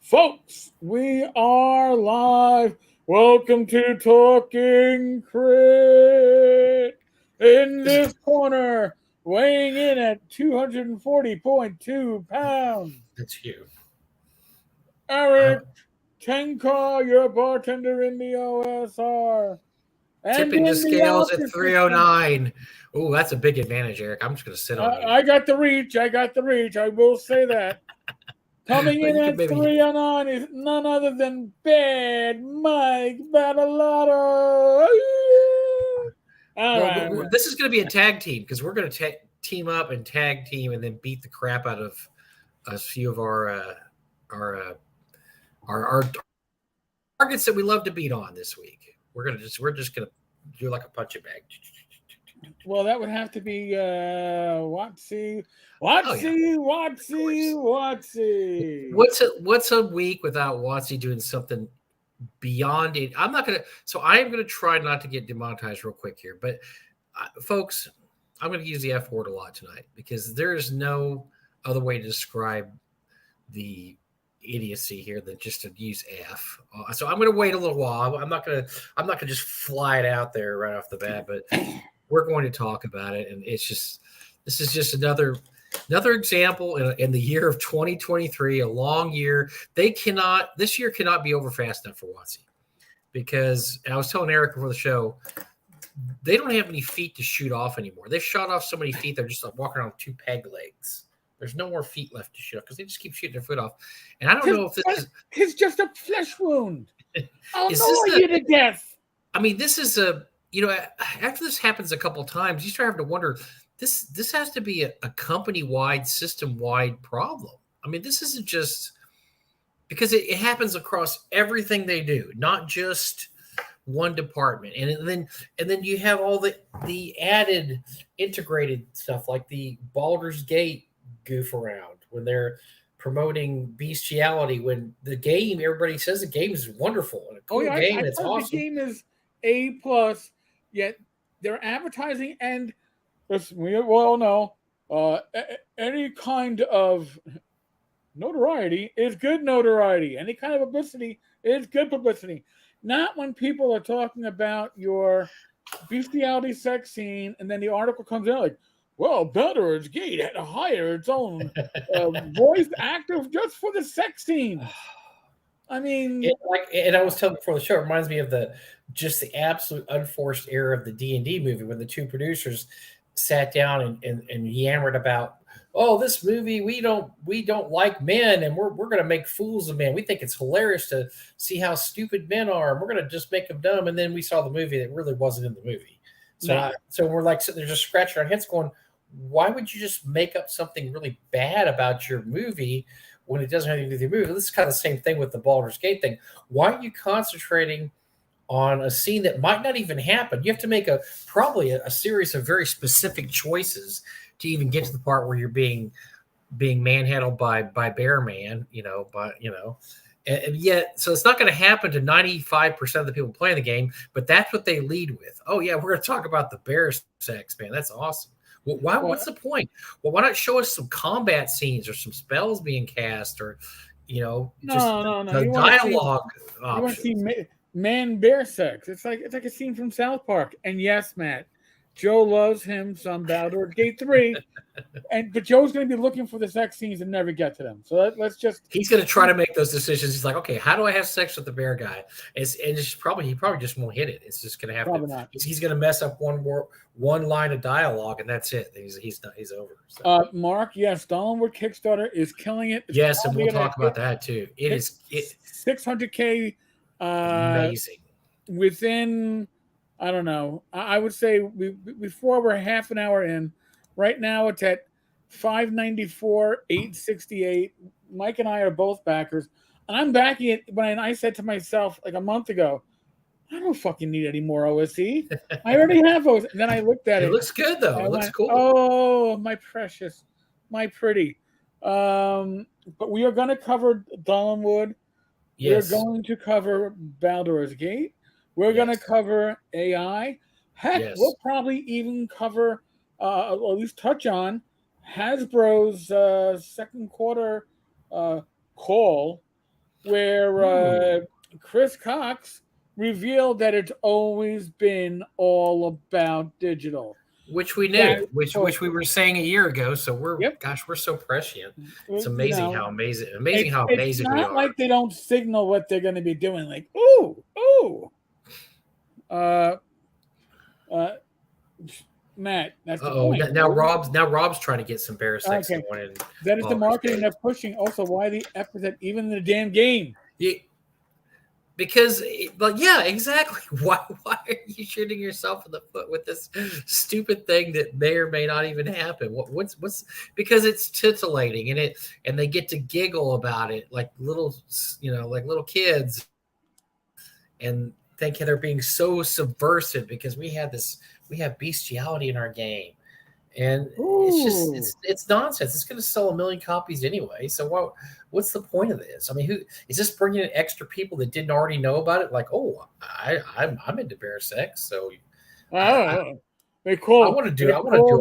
Folks, we are live. Welcome to Talking Crit. In This is this corner, weighing in at 240.2 pounds, that's you. Eric I'm Tenka, your bartender in the OSR. And tipping the in the scales at opposite corner, 309. Oh, that's a big advantage, Eric. I'm just going to sit on you. I got the reach. I will say that. Coming But in you can at maybe. 309 is none other than Bad Mike Battalato. All Well, right. this is going to be a tag team because we're going to team up and tag team and then beat the crap out of a few of our our targets that we love to beat on this week. We're just gonna do like a punching bag. Well, that would have to be WotC. Oh yeah, WotC, of WotC, course. WotC. What's a week without Watsy doing something beyond it? I'm not gonna. So I am gonna try not to get demonetized real quick here, but folks, I'm gonna use the F word a lot tonight because there is no other way to describe the idiocy here than just to use F. So I'm gonna wait a little while. I'm not gonna just fly it out there right off the bat, but we're going to talk about it, and this is just another example in the year of 2023, a long year. This year cannot be over fast enough for Watsy because I was telling Eric before the show, they don't have any feet to shoot off anymore. They've shot off so many feet, they're just like walking around with two peg legs. There's no more feet left to shoot off because they just keep shooting their foot off. And I don't know if this is It's just a flesh wound. I'll is this annoy the you to death. I mean, this is after this happens a couple of times, you start having to wonder, this has to be a company wide, system wide problem. I mean, this isn't just because it happens across everything they do, not just one department. And then you have all the added integrated stuff like the Baldur's Gate goof around when they're promoting bestiality when the game, everybody says the game is wonderful and a Oh cool yeah, game, I've it's heard the awesome. game is A plus, yet their advertising and as we all know, any kind of notoriety is good notoriety. Any kind of publicity is good publicity. Not when people are talking about your bestiality sex scene, and then the article comes out like, "Well, Baldur's Gate had to hire its own voice actor just for the sex scenes." I mean, And I was telling before the show, it reminds me of the absolute unforced error of the D&D movie when the two producers sat down and yammered about, oh, this movie, we don't like men, and we're going to make fools of men. We think it's hilarious to see how stupid men are, and we're going to just make them dumb. And then we saw the movie that really wasn't in the movie. no. So we're like sitting there just scratching our heads going, why would you just make up something really bad about your movie when it doesn't have anything to do with the movie? This is kind of the same thing with the Baldur's Gate thing. Why are you concentrating on a scene that might not even happen? You have to make probably a series of very specific choices to even get to the part where you're being manhandled by Bear Man, and yet, so it's not going to happen to 95% of the people playing the game, but that's what they lead with. Oh yeah, we're going to talk about the bear sex, man. That's awesome. Well, what's Well, the point? Well, why not show us some combat scenes or some spells being cast, or just no, no, no. the dialogue You want to see options? man bear sex. It's like a scene from South Park. And yes, Matt, Joe loves him some Baldur's Gate 3, but Joe's going to be looking for the sex scenes and never get to them. So let's just He's going to try to make those decisions. He's like, okay, how do I have sex with the bear guy? He probably just won't hit it. It's just going to have to. probably not. He's going to mess up one line of dialogue, and that's it. He's done. He's over. So. Mark, yes, Donaldwood Kickstarter is killing it. It's Yes, and probably we'll going talk to about that too. hit It 600K amazing. within, I don't know, I would say before we're half an hour in. Right now it's at 594, 868. Mike and I are both backers. And I'm backing it when I said to myself like a month ago, I don't fucking need any more OSE. I already have OSE. And then I looked at It it. looks good though. I It looks went, cool. oh, my precious, my pretty. But we are going to cover Dollenwood. Yes. We're going to cover Baldur's Gate. We're going to Yes. cover AI. Heck, Yes. we'll probably even cover, or at least touch on, Hasbro's second quarter call. where Chris Cox revealed that it's always been all about digital. Which we That knew, which we were saying a year ago. So we're so prescient. It's amazing how it's amazing we not are. like they don't signal what they're going to be doing. Like, ooh, ooh. Uh, uh, Matt, that's the Oh, point. now Rob's trying to get some bear sex Okay, going. And that is the marketing they're pushing. Also, why the F is that even in the damn game? Because, yeah, exactly. Why are you shooting yourself in the foot with this stupid thing that may or may not even happen? What's because it's titillating and they get to giggle about it like little kids and think they're being so subversive because we have bestiality in our game. And it's just it's nonsense. It's going to sell 1 million copies anyway. So what's the point of this? I mean, who is this bringing in extra people that didn't already know about it? Like, oh, I'm into bear sex, so they call I want to do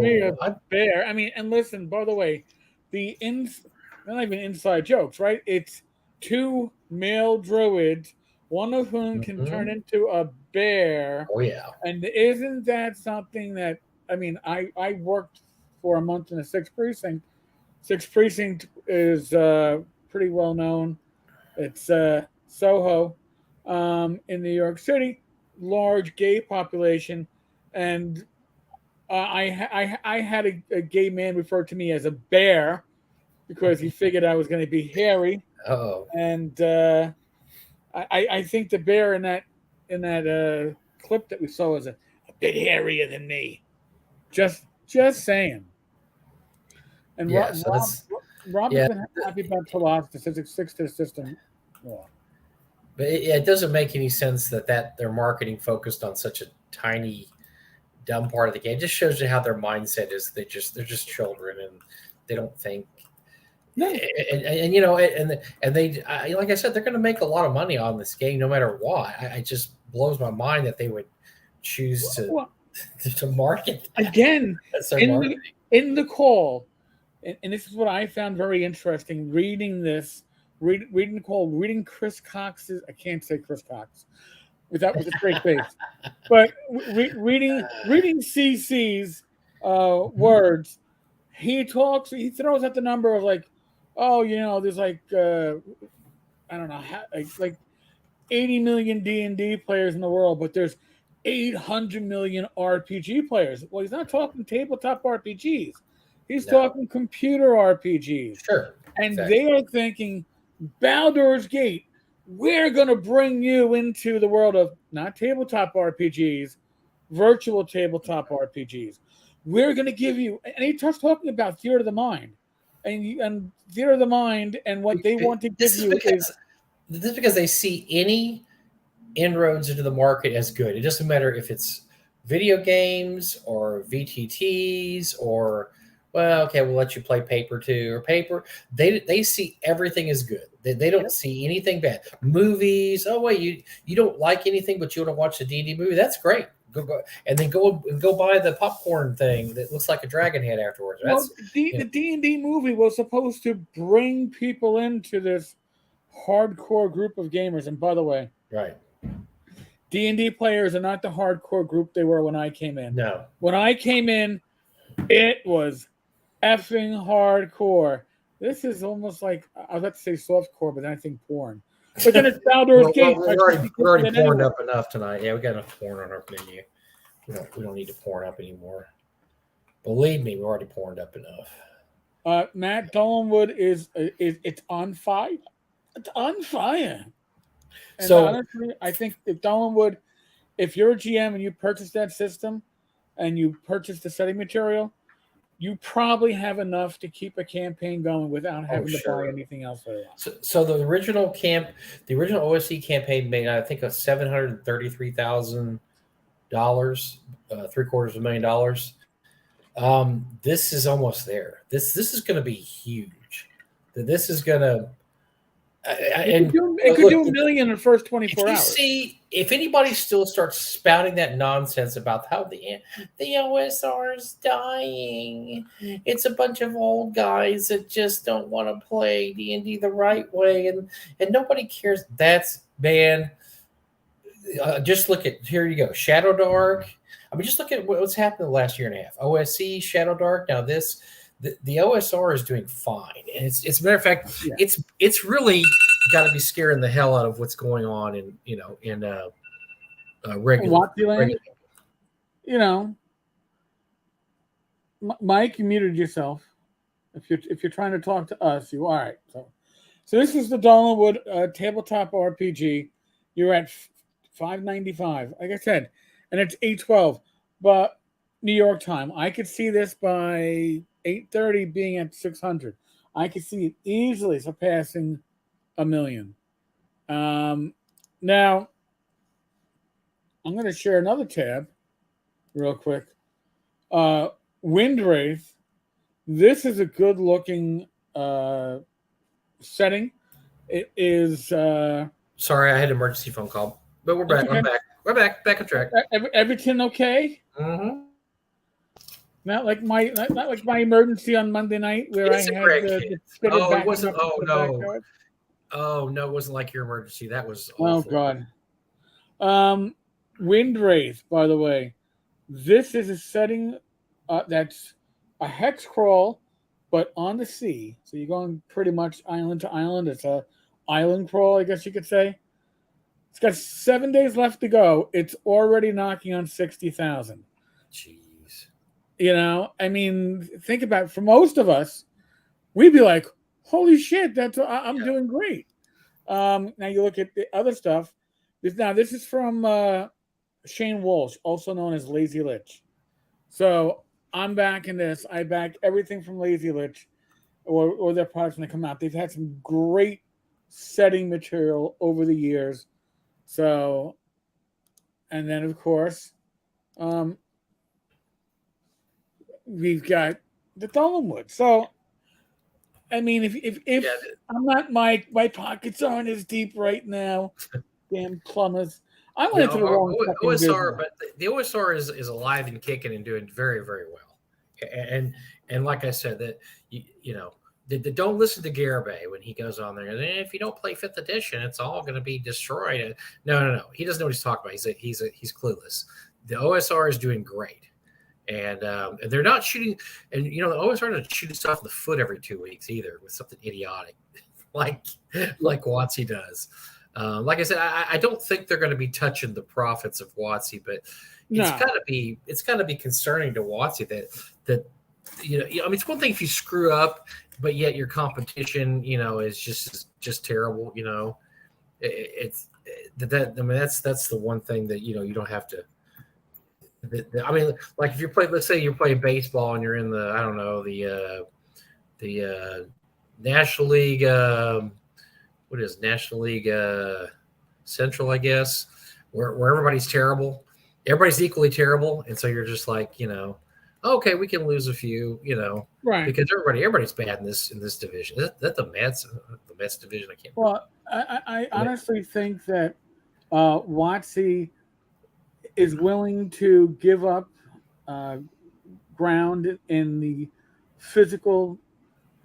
me a bear. I mean, and listen, by the way, not even inside jokes, right? It's 2 male druids, one of whom can turn into a bear. Oh yeah, and isn't that something that I mean? I worked for a month in the 6th precinct. 6th precinct is pretty well known. It's Soho in New York City, large gay population, and I had a gay man refer to me as a bear because he figured I was going to be hairy. oh, And I think the bear in that clip that we saw was a bit hairier than me. Just saying. And yeah. Rob has been happy about Talas, the 6 to the system. Yeah. But it doesn't make any sense that their marketing focused on such a tiny, dumb part of the game. It just shows you how their mindset is. They're just children and they don't think. No. And they like I said, they're going to make a lot of money on this game no matter what. It just blows my mind that they would choose to market that. Again in the call. And this is what I found very interesting reading this, reading the call, reading Chris Cox's, I can't say Chris Cox without with a straight face, but reading CC's words, he throws out the number of like, oh, there's like, I don't know, like 80 million D&D players in the world, but there's 800 million RPG players. Well, he's not talking tabletop RPGs. He's talking computer RPGs. Sure. And they are thinking, Baldur's Gate, we're going to bring you into the world of not tabletop RPGs, virtual tabletop RPGs. We're going to give you, and he starts talking about theater of the mind. And theater of the mind and what they want to give you is. This is because they see any inroads into the market as good. It doesn't matter if it's video games or VTTs or, well, okay, we'll let you play paper too or paper. They see everything as good. They don't see anything bad. Movies. Oh wait, you don't like anything, but you want to watch the D&D movie. That's great. Go and then go buy the popcorn thing that looks like a dragon head afterwards. The D&D movie was supposed to bring people into this hardcore group of gamers. And by the way, right, D&D players are not the hardcore group they were when I came in. No. When I came in, it was effing hardcore. This is almost like, I was about to say softcore, but then I think porn. But then it's Baldur's Gate. We're already porned up enough tonight. Yeah, we got enough porn on our menu. We don't need to porn up anymore. Believe me, we already porned up enough. Matt Dolanwood is it's on fire. It's on fire. And so honestly, I think if you're a GM and you purchase that system and you purchase the setting material, you probably have enough to keep a campaign going without having to buy anything else. So the original OSC campaign made, I think, $733,000, $733,000. This is almost there. This is going to be huge. This is going to It could do a million in the first 24 hours. If anybody still starts spouting that nonsense about how the OSR is dying, it's a bunch of old guys that just don't want to play D&D the right way, and nobody cares. That's man. Just look at here. You go, Shadow Dark. I mean, just look at what's happened the last year and a half. OSC, Shadow Dark. Now this. The OSR is doing fine, and it's a matter of fact, it's really got to be scaring the hell out of what's going on in regular. You know, Mike, you muted yourself. If you're trying to talk to us, you all right. So this is the Dollarwood tabletop RPG. You're at $5.95, like I said, and it's $8.12. But New York time, I could see this by $8.30 being at $600. I could see it easily surpassing $1 million. Now, I'm going to share another tab real quick. Windwraith. This is a good-looking setting. It is... Sorry, I had an emergency phone call, but we're back. Okay. I'm back. We're back on track. Everything okay? Mm-hmm. Not like my emergency on Monday night where I had to spit it back. It wasn't. Oh no. Oh no, it wasn't like your emergency. That was awful. Oh God. Windwraith, by the way. This is a setting that's a hex crawl, but on the sea. So you're going pretty much island to island. It's a island crawl, I guess you could say. It's got 7 days left to go. It's already knocking on 60,000. Jeez. You know, I mean, think about it. For most of us, we'd be like, "Holy shit, I'm doing great." Now you look at the other stuff. This is from Shane Walsh, also known as Lazy Lich. So I'm backing this. I back everything from Lazy Lich or their products when they come out. They've had some great setting material over the years. So, and then of course, we've got the Dollarwood. So, I mean, if I'm not, my pockets aren't as deep right now. Damn plumbers. I went into the wrong OSR, but the OSR is alive and kicking and doing very, very well. And like I said, that you know, don't listen to Garibay when he goes on there. And if you don't play 5th edition, it's all going to be destroyed. No. He doesn't know what he's talking about. He's clueless. The OSR is doing great. And they're not shooting, and you know the OSR doesn't shoot stuff in the foot every 2 weeks either with something idiotic, like WotC does. Like I said, I don't think they're going to be touching the profits of WotC, but it's got to be concerning to WotC that you know. I mean, it's one thing if you screw up, but yet your competition, you know, is just terrible. You know, that's the one thing that you know you don't have to. I mean, like if let's say you're playing baseball and you're in the, I don't know, the National League, what is National League Central, I guess, where everybody's terrible, everybody's equally terrible, and so you're just like, you know, okay, we can lose a few, you know, right? Because everybody's bad in this division. Is that the Mets division? I can't. Well, I honestly think that WotC is willing to give up ground in the physical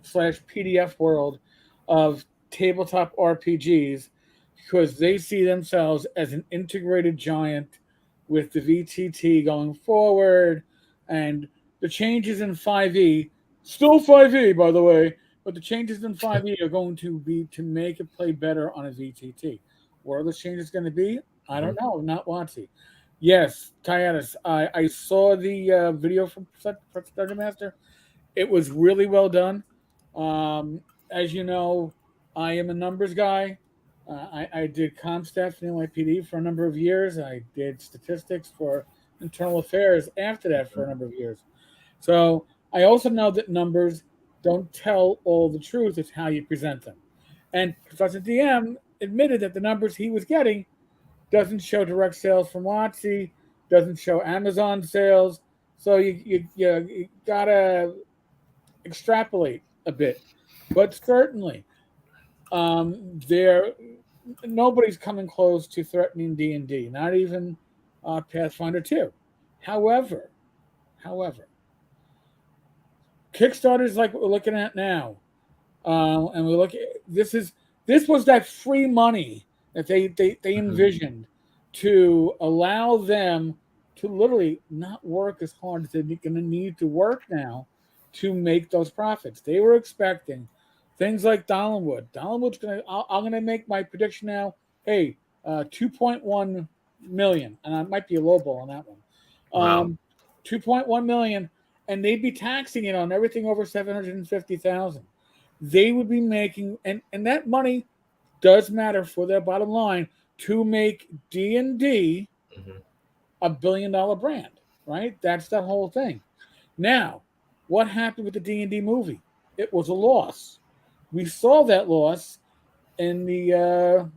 /PDF world of tabletop RPGs because they see themselves as an integrated giant with the VTT going forward, and the changes in 5e, still 5e by the way, but the changes in 5e are going to be to make it play better on a VTT. What are those changes going to be? I don't know. Not WotC. Yes, Tyatus. I saw the video from Dungeon Master. It was really well done. As you know, I am a numbers guy. I did ComStat for the NYPD for a number of years. I did statistics for internal affairs after that for a number of years. So I also know that numbers don't tell all the truth. It's how you present them. And Professor DM admitted that the numbers he was getting doesn't show direct sales from WotC, doesn't show Amazon sales. So you gotta extrapolate a bit. But certainly, There, nobody's coming close to threatening D&D, not even Pathfinder 2. However, however, Kickstarters like what we're looking at now, and we look at this was that free money that they envisioned to allow them to literally not work as hard as they're going to need to work now to make those profits. They were expecting things like Dollarwood. Dollarwood's going to. I'm going to make my prediction now. Hey, 2.1 million, and I might be a low ball on that one. Wow. 2.1 million, and they'd be taxing it on everything over 750,000. They would be making, and that money does matter for their bottom line to make D&D a $1 billion brand, right? That's that whole thing. Now, what happened with the D&D movie? It was a loss. We saw that loss in the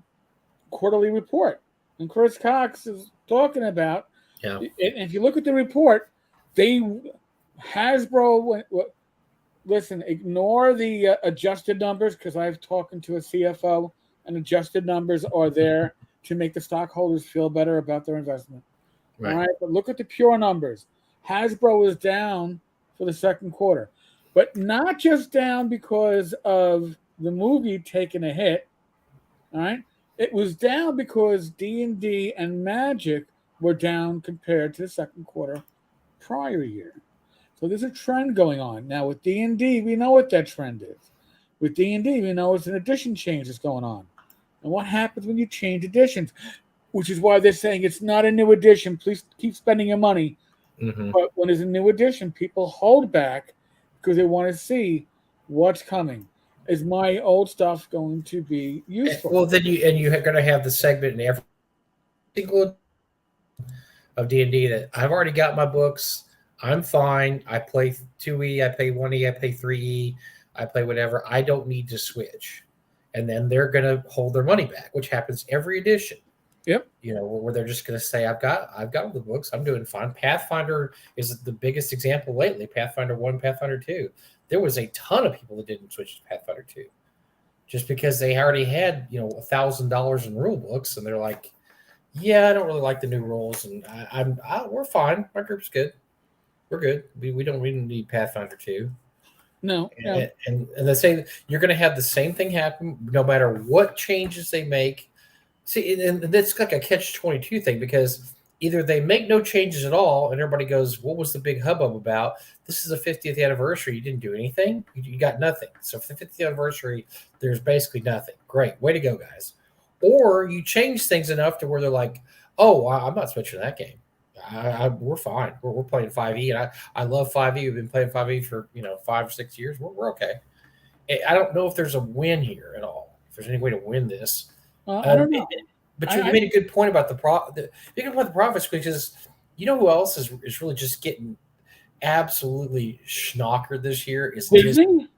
quarterly report, and Chris Cox is talking about. Yeah. And if you look at the report, Hasbro. Listen, ignore the adjusted numbers because I've talked to a CFO, and adjusted numbers are there to make the stockholders feel better about their investment. Right. All right, but look at the pure numbers. Hasbro is down for the second quarter, but not just down because of the movie taking a hit. All right, it was down because D&D and Magic were down compared to the second quarter prior year. So there's a trend going on. Now with D&D, we know what that trend is. With D&D, we know it's an edition change that's going on. And what happens when you change editions? Which is why they're saying it's not a new edition. Please keep spending your money. But when there's a new edition, people hold back because they want to see what's coming. Is my old stuff going to be useful? Well, then you're going to have the segment in every single of D&D that I've already got my books. I'm fine. I play 2E, I play 1E, I play 3E, I play whatever. I don't need to switch. And then they're going to hold their money back, which happens every edition. Yep. You know, where they're just going to say, I've got all the books. I'm doing fine. Pathfinder is the biggest example lately. Pathfinder 1, Pathfinder 2. There was a ton of people that didn't switch to Pathfinder 2 just because they already had, $1,000 in rule books. And they're like, yeah, I don't really like the new rules. And we're fine. My group's good. We're good. We don't need Pathfinder 2. No. And they say you're going to have the same thing happen no matter what changes they make. See, and that's like a catch-22 thing because either they make no changes at all and everybody goes, what was the big hubbub about? This is the 50th anniversary. You didn't do anything. You got nothing. So for the 50th anniversary, there's basically nothing. Great. Way to go, guys. Or you change things enough to where they're like, oh, I'm not switching that game. We're fine. We're playing 5e, and I love 5e. We've been playing 5e for 5 or 6 years. We're okay. I don't know if there's a win here at all. If there's any way to win this, I don't know. But you made a good point about the profits because you know who else is really just getting absolutely schnockered this year is Disney.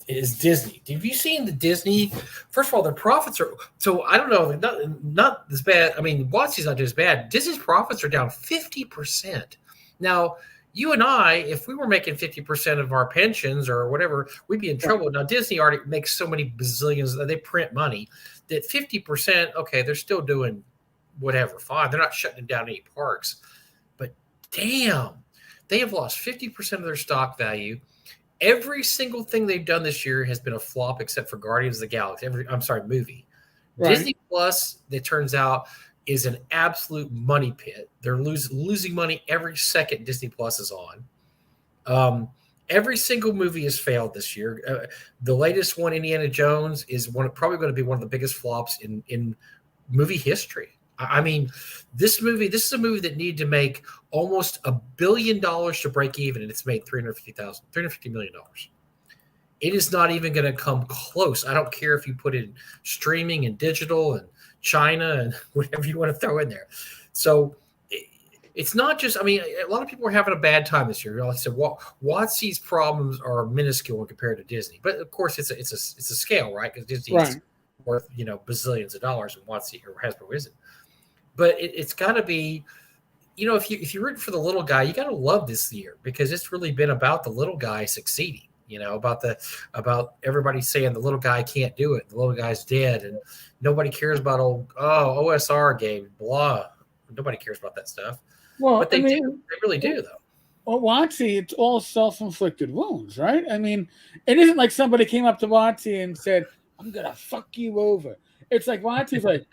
Is Disney. Have you seen the Disney? First of all, their profits are so I don't know, not as bad. I mean, WotC's not as bad. Disney's profits are down 50%. Now, you and I, if we were making 50% of our pensions or whatever, we'd be in trouble. Now, Disney already makes so many bazillions that they print money that 50%, okay, they're still doing whatever, fine. They're not shutting down any parks. But damn, they have lost 50% of their stock value. Every single thing they've done this year has been a flop except for Guardians of the Galaxy. Movie. Right. Disney Plus, it turns out, is an absolute money pit. They're losing money every second Disney Plus is on. Every single movie has failed this year. The latest one, Indiana Jones, is probably going to be one of the biggest flops in movie history. I mean, this is a movie that needed to make almost $1 billion to break even, and it's made $350 million. It is not even going to come close. I don't care if you put in streaming and digital and China and whatever you want to throw in there. So it's not just, I mean, a lot of people are having a bad time this year. Like I said, WotC's problems are minuscule compared to Disney, but of course it's a scale, right? Because Disney's worth bazillions of dollars, and WotC or Hasbro isn't. But it's got to be, if you're rooting for the little guy, you got to love this year because it's really been about the little guy succeeding. about everybody saying the little guy can't do it, the little guy's dead, and nobody cares about OSR game, blah. Nobody cares about that stuff, Well, but they do. They really do, though. Well, WotC, it's all self-inflicted wounds, right? I mean, it isn't like somebody came up to WotC and said, "I'm gonna fuck you over." It's like WotC's like,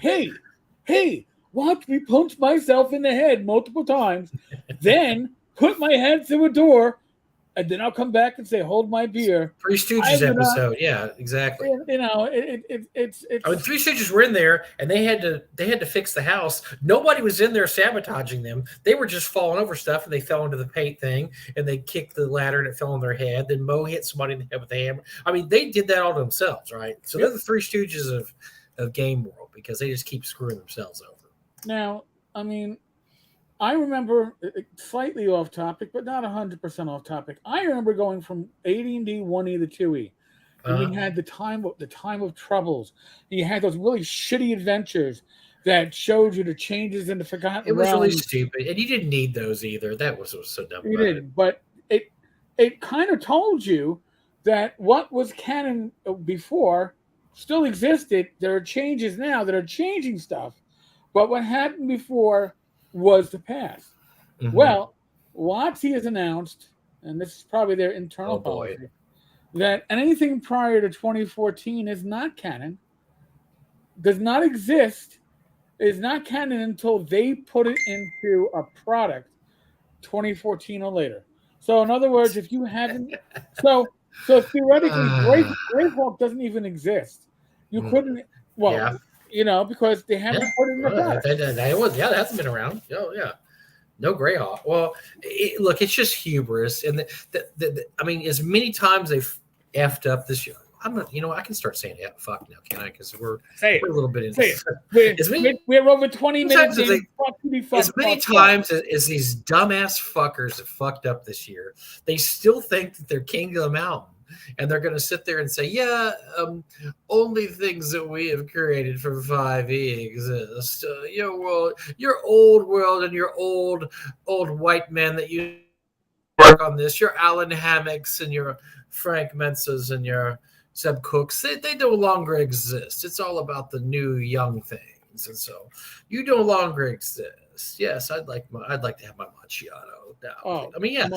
"Hey, watch me punch myself in the head multiple times, then put my head through a door, and then I'll come back and say, hold my beer." Three Stooges episode, yeah, exactly. It's. I mean, Three Stooges were in there, and they had to fix the house. Nobody was in there sabotaging them. They were just falling over stuff, and they fell into the paint thing, and they kicked the ladder, and it fell on their head. Then Mo hit somebody in the head with a hammer. I mean, they did that all themselves, right? So they're the Three Stooges of game world because they just keep screwing themselves over. Now, I mean, I remember, slightly off topic, but not 100% off topic. I remember going from 80D, 1E to 2E. And we had the time of troubles. And you had those really shitty adventures that showed you the changes in the Forgotten It was Realms. really stupid, and you didn't need those either. That was so dumb. You didn't, but it kind of told you that what was canon before still existed. There are changes now that are changing stuff, but what happened before was the past. Mm-hmm. Well, WotC has announced, and this is probably their internal policy, that anything prior to 2014 is not canon, does not exist, is not canon until they put it into a product 2014 or later. So in other words, if you haven't, so theoretically, Greyhawk doesn't even exist. You couldn't, because they haven't put it in the product. That hasn't been around. Oh, yeah. No Greyhawk. Well, look, it's just hubris. And I mean, as many times they've effed up this year, I can start saying fuck now, can I? Because we're a little bit into it. We're over 20 minutes in. As many times as these dumbass fuckers have fucked up this year, they still think that they're king of the mountain. And they're going to sit there and say, only things that we have created for 5e exist. Your old world and your old white men that you work on this, your Alan Hammocks and your Frank Mensas and your Seb Cooks, they no longer exist. It's all about the new young things. And so you no longer exist. Yes, I'd like to have my macchiato now. I mean, yes.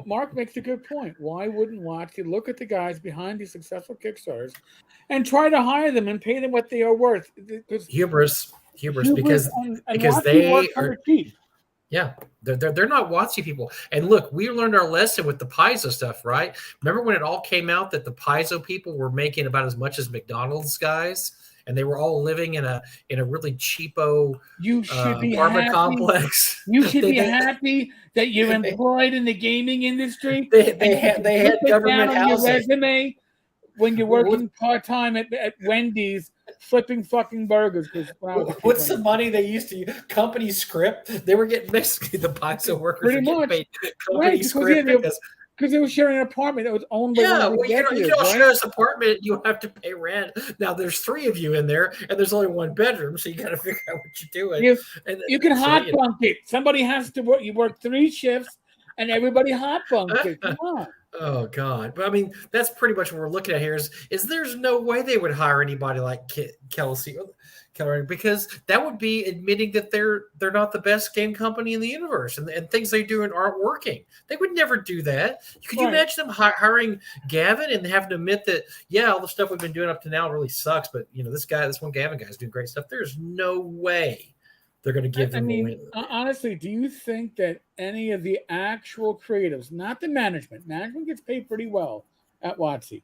Mark makes a good point. Why wouldn't WotC look at the guys behind these successful Kickstarters and try to hire them and pay them what they are worth? Hubris, because they are cheap. Yeah, they're not WotC people. And look, we learned our lesson with the Paizo stuff, right? Remember when it all came out that the Paizo people were making about as much as McDonald's guys? And they were all living in a really cheapo apartment complex. You should be happy that you're employed in the gaming industry. They had government housing. Your resume when you're working part-time at Wendy's flipping fucking burgers. What's the money they used to use? Company script? They were getting basically the Paizo workers pretty much paid company script because they were sharing an apartment that was owned by you don't share this apartment. You have to pay rent. Now there's 3 of you in there, and there's only 1 bedroom, so you got to figure out what you're doing. You can hot bunk it. Somebody has to work. You work 3 shifts, and everybody hot bunks it. Come on. Oh God! But I mean, that's pretty much what we're looking at here. Is there's no way they would hire anybody like Kelsey, because that would be admitting that they're not the best game company in the universe, and things they do aren't working. They would never do that. Could you imagine them hiring Gavin and having to admit that all the stuff we've been doing up to now really sucks, but this one Gavin guy is doing great stuff. There's no way they're going to give them a win. Honestly, do you think that any of the actual creatives, not the management gets paid pretty well at WotC,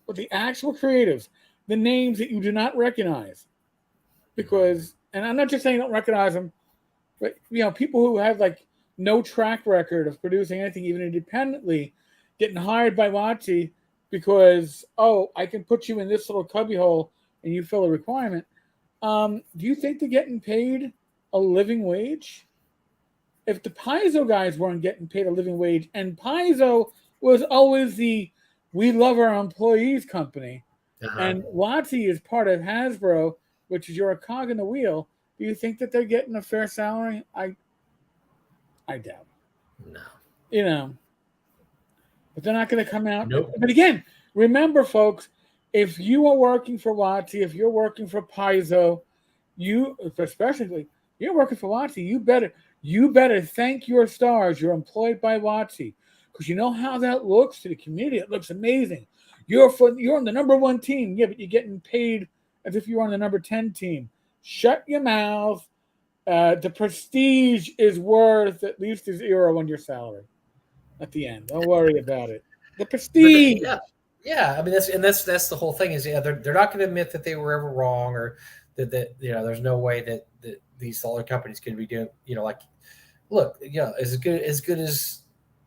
but the actual creatives, the names that you do not recognize, because, and I'm not just saying don't recognize them, but people who have like no track record of producing anything even independently, getting hired by WotC because I can put you in this little cubbyhole and you fill a requirement. Do you think they're getting paid a living wage? If the Paizo guys weren't getting paid a living wage, and Paizo was always the we love our employees company, and WotC is part of Hasbro, which is you're a cog in the wheel, do you think that they're getting a fair salary? I doubt it. No. but they're not going to come out. Nope. But again, remember, folks, if you are working for WotC, if you're working for Paizo, especially you're working for WotC, you better thank your stars. You're employed by WotC, because you know how that looks to the community. It looks amazing. You're on the number 1 team, yeah, but you're getting paid as if you're on the number 10 team. Shut your mouth. The prestige is worth at least a 0 on your salary at the end. Don't worry about it. The prestige. Yeah. I mean, that's the whole thing is, yeah, they're not going to admit that they were ever wrong, or that there's no way that these other companies can be doing, like, look, as good as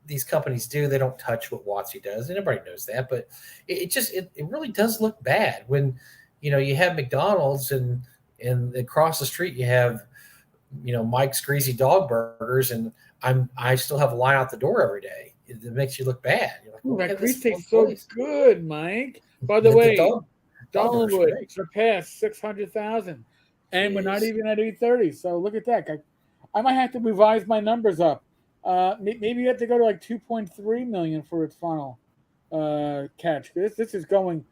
these companies do, they don't touch what WotC does, and everybody knows that. But it really does look bad when you have McDonald's and across the street you have Mike's Greasy Dog Burgers, and I still have a line out the door every day. It makes you look bad. You're like, ooh, that grease tastes so good, Mike. By the way, Dollarwood surpassed 600,000, and we're not even at 830. So look at that. I might have to revise my numbers up. Maybe you have to go to like 2.3 million for its final catch. This is going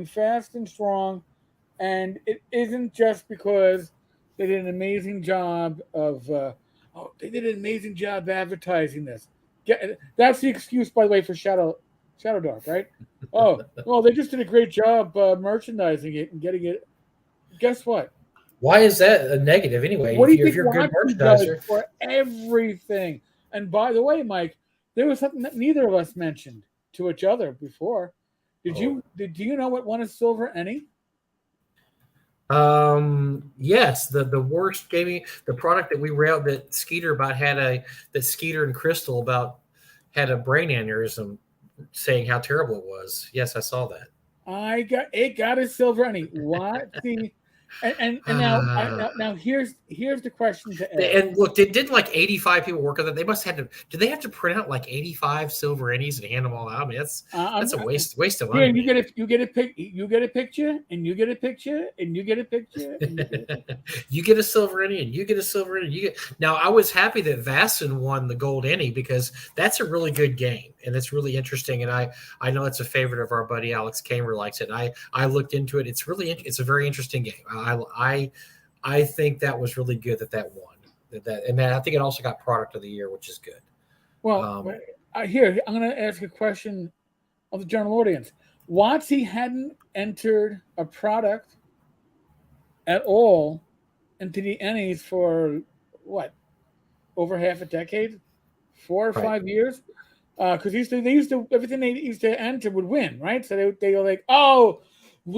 fast and strong, and it isn't just because they did an amazing job advertising this. That's the excuse, by the way, for Shadow Dark, right? Oh, well, they just did a great job merchandising it and getting it. Guess what? Why is that a negative anyway? What do you if you're a good merchandiser for everything? And by the way, Mike, there was something that neither of us mentioned to each other before. Do you know what won a silver Emmy? Yes, the worst gaming, the product that we railed that Skeeter and Crystal about had a brain aneurysm, saying how terrible it was. Yes, I saw that. It got a silver Emmy. What the and now here's the question to ask. And look, did like 85 people work on that? They must have to. Do they have to print out like 85 silver Ennies and hand them all out? I mean, that's a waste of money. Yeah, you get a picture, and you get a picture, and you get a picture, and you get a picture. You get a silver Ennie, and you get a silver Ennie. Now, I was happy that Vasson won the gold Ennie, because that's a really good game, and it's really interesting. And I know it's a favorite of our buddy Alex Kamer likes it. And I looked into it. It's a very interesting game. I think that was really good that won. And I think it also got product of the year, which is good. Well, here I'm going to ask a question of the general audience. WotC hadn't entered a product at all into the Ennies for what, over half a decade, 4 or 5 years, because they used to everything they used to enter would win, right? So they were like, oh,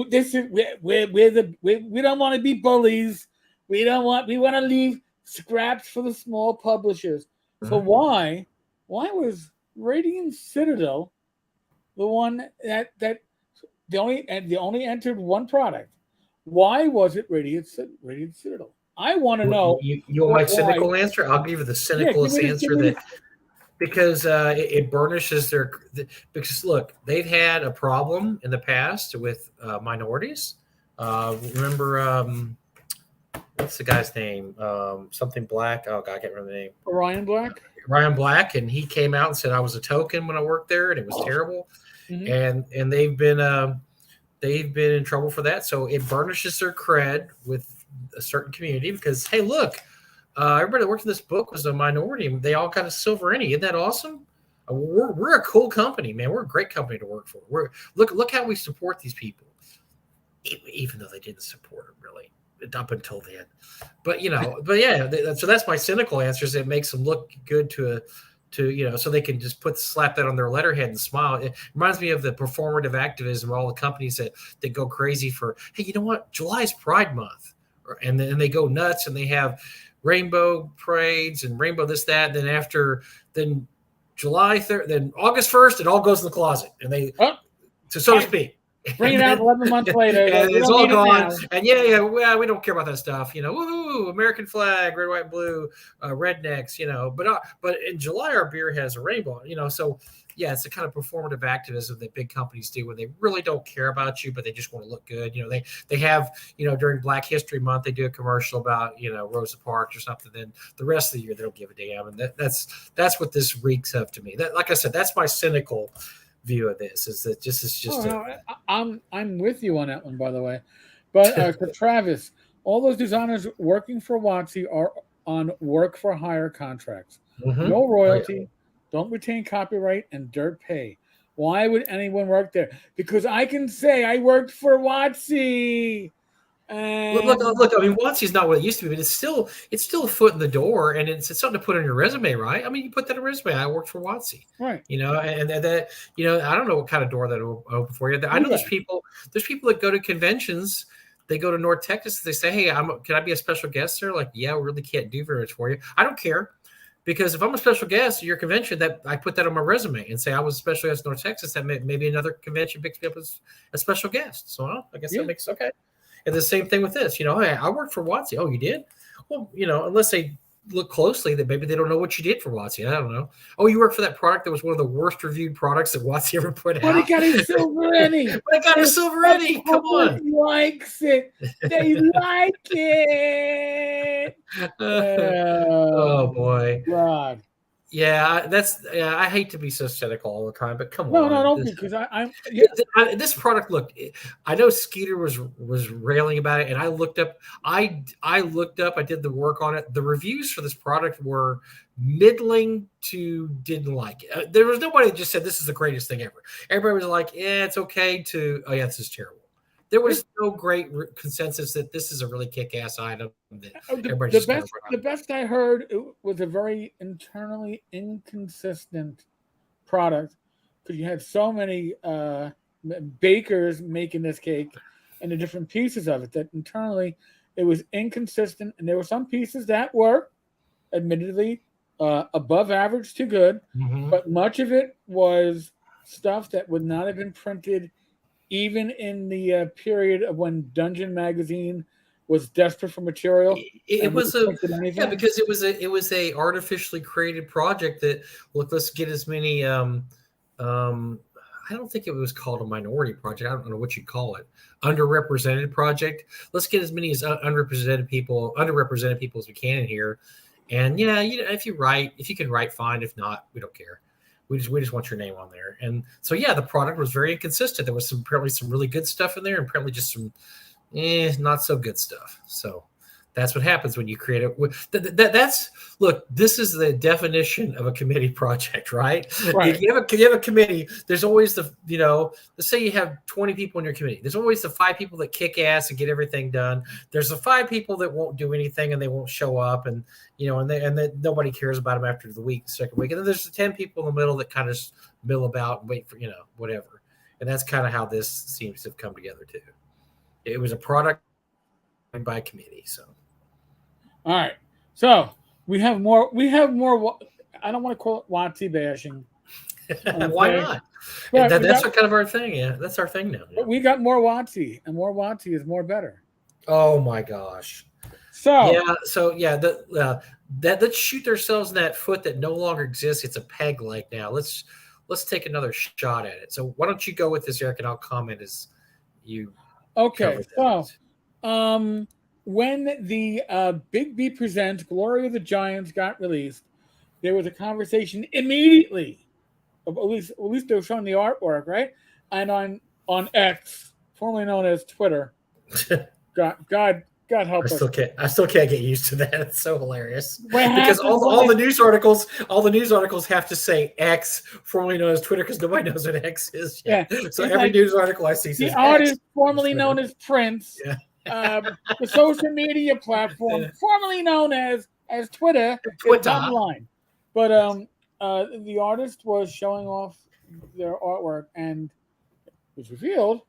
this is we don't want to be bullies. We want to leave scraps for the small publishers. So why was Radiant Citadel the one that they only entered one product? Why was it Radiant Citadel? I want to know. You want my cynical answer? I'll give you the cynical answer because it burnishes because look, they've had a problem in the past with minorities. Remember, what's the guy's name? Something Black. Oh God, I can't remember the name. Ryan Black, and he came out and said I was a token when I worked there, and it was terrible. Mm-hmm. And they've been in trouble for that. So it burnishes their cred with a certain community because, hey, look, everybody that worked in this book was a minority, and they all got a silver Ennie. Isn't that awesome? We're a cool company, man. We're a great company to work for. Look how we support these people, even though they didn't support them really up until then. But yeah. So that's my cynical answer. Is it makes them look good to so they can just slap that on their letterhead and smile. It reminds me of the performative activism of all the companies that go crazy for, hey, you know what? July is Pride Month, and then they go nuts and they have rainbow parades and rainbow this, that. And then July 3rd, then August 1st, it all goes in the closet, and so to speak. Bring it out 11 months later. And it's all gone. And well, we don't care about that stuff. Woohoo, American flag, red, white, blue, rednecks. But in July our beer has a rainbow. So yeah, it's the kind of performative activism that big companies do when they really don't care about you, but they just want to look good. They have, during Black History Month, they do a commercial about, Rosa Parks or something. Then the rest of the year, they don't give a damn. And that's what this reeks of to me. That, like I said, that's my cynical view of this. Is that just it's just I'm with you on that one, by the way. But for Travis, all those designers working for WotC are on work for hire contracts. No royalty, don't retain copyright, and dirt pay. Why would anyone work there? Because I can say I worked for WotC. Look. I mean, WotC's not what it used to be, but it's still a foot in the door, and it's something to put on your resume, right? I mean, you put that in a resume. I worked for WotC, right? And that I don't know what kind of door that will open for you. I know there's people that go to conventions. They go to North Texas. They say, "Hey, can I be a special guest there?" Like, yeah, we really can't do very much for you. I don't care. Because if I'm a special guest at your convention, that I put that on my resume and say I was a special guest in North Texas, that maybe another convention picks me up as a special guest. So I guess that makes okay. And the same thing with this, hey, I worked for WotC. Oh, you did? Well, unless they look closely, that maybe they don't know what you did for WotC. I don't know. Oh, you worked for that product that was one of the worst reviewed products that WotC ever put out. But it got a silver Eddie. But it got a silver Eddie. Come on. Likes it. They like it. Oh boy. God. Yeah, I hate to be so cynical all the time, but come on. No, don't because this product. Look, I know Skeeter was railing about it, and I looked up. I did the work on it. The reviews for this product were middling to didn't like it. There was nobody that just said this is the greatest thing ever. Everybody was like, yeah, it's okay. To oh yeah, this is terrible. There was no great consensus that this is a really kick-ass item. The best I heard was a very internally inconsistent product because you had so many bakers making this cake and the different pieces of it that internally it was inconsistent. And there were some pieces that were admittedly above average to good, but much of it was stuff that would not have been printed even in the period of when Dungeon Magazine was desperate for material. It was because it was a artificially created project that let's get as many. I don't think it was called a minority project. I don't know what you'd call it. Underrepresented project. Let's get as many as underrepresented people as we can in here. And if you can write, fine. If not, we don't care. We just want your name on there. And so, the product was very inconsistent. There was apparently some really good stuff in there and apparently just some not so good stuff. So that's what happens when you create look, this is the definition of a committee project, right? If you have a committee, there's always let's say you have 20 people in your committee. There's always the 5 people that kick ass and get everything done. There's the 5 people that won't do anything and they won't show up and then nobody cares about them after the second week. And then there's the 10 people in the middle that kind of mill about and wait for, whatever. And that's kind of how this seems to have come together too. It was a product by committee. So, all right. So we have more. I don't want to call it WotC bashing. Why not? That's kind of our thing. Yeah, that's our thing now. But we got more WotC, and more WotC is more better. Oh my gosh. Let's shoot ourselves in that foot that no longer exists. It's a peg leg now. Let's take another shot at it. So why don't you go with this, Eric, and I'll comment as you. Okay, so when the Big B Presents Glory of the Giants got released, there was a conversation immediately. At least they were showing the artwork, right? And on X, formerly known as Twitter. God help us. I still can't get used to that. It's so hilarious because all the news articles have to say X, formerly known as Twitter, because nobody knows what X is yet. Yeah. So every news article I see says the artist formerly known as Prince, the social media platform formerly known as Twitter. Bottom line. But the artist was showing off their artwork, and it was revealed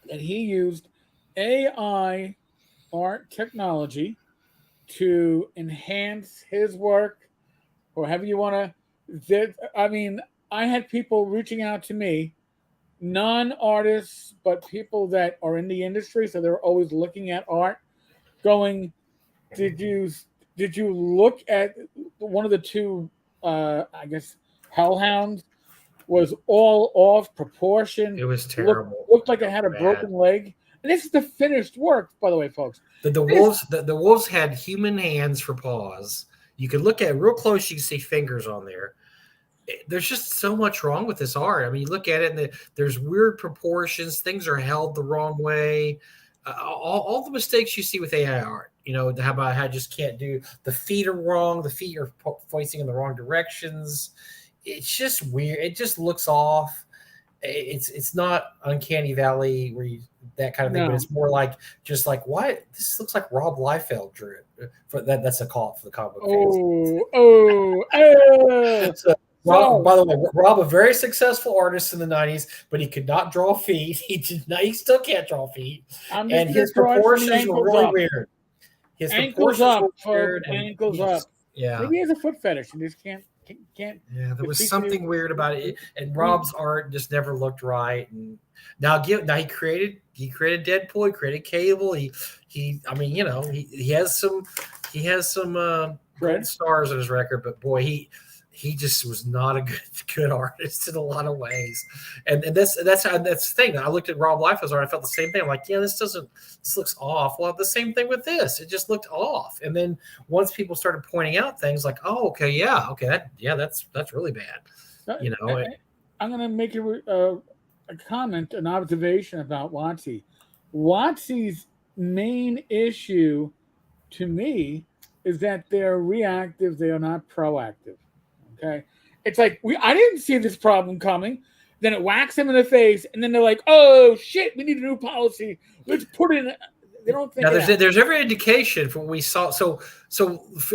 that he used AI art technology to enhance his work, or however you want to. I mean, I had people reaching out to me, non-artists, but people that are in the industry, so they're always looking at art, going, did you look at one of the two, I guess, hellhounds was all off proportion. It was Looked, terrible. looked like it had a Bad. broken leg. And this is the finished work, by the way, folks. The wolves had human hands for paws. You could look at it real close. You can see fingers on there. There's just so much wrong with this art. I mean, you look at it, and there's weird proportions. Things are held the wrong way. All the mistakes you see with AI art. How about how just can't do the feet are wrong. The feet are facing in the wrong directions. It's just weird. It just looks off. It's not Uncanny Valley where that kind of thing, but it's more like just like why this looks like Rob Liefeld drew it. For that's a call for the comic book fans. So, Rob, by the way, Rob, a very successful artist in the '90s, but he could not draw feet. He still can't draw feet, and his proportions were really weird. His ankles up, weird, ankles up. Yeah, maybe he has a foot fetish and just can't. Yeah, there was something weird about it, and Rob's art just never looked right. And now he created Deadpool, he created Cable. He has some gold stars on his record, but boy, he just was not a good artist in a lot of ways. And that's the thing. I looked at Rob Liefeld's art, I felt the same thing. I'm like, yeah, this looks off. Well, the same thing with this. It just looked off. And then once people started pointing out things like, oh, okay, that's really bad. I'm going to make a comment, an observation about WotC. WotC's main issue to me is that they're reactive. They are not proactive. Okay, it's like I didn't see this problem coming. Then it whacks them in the face, and then they're like, "Oh shit, we need a new policy. Let's put in." They don't think. Now there's every indication from what we saw. So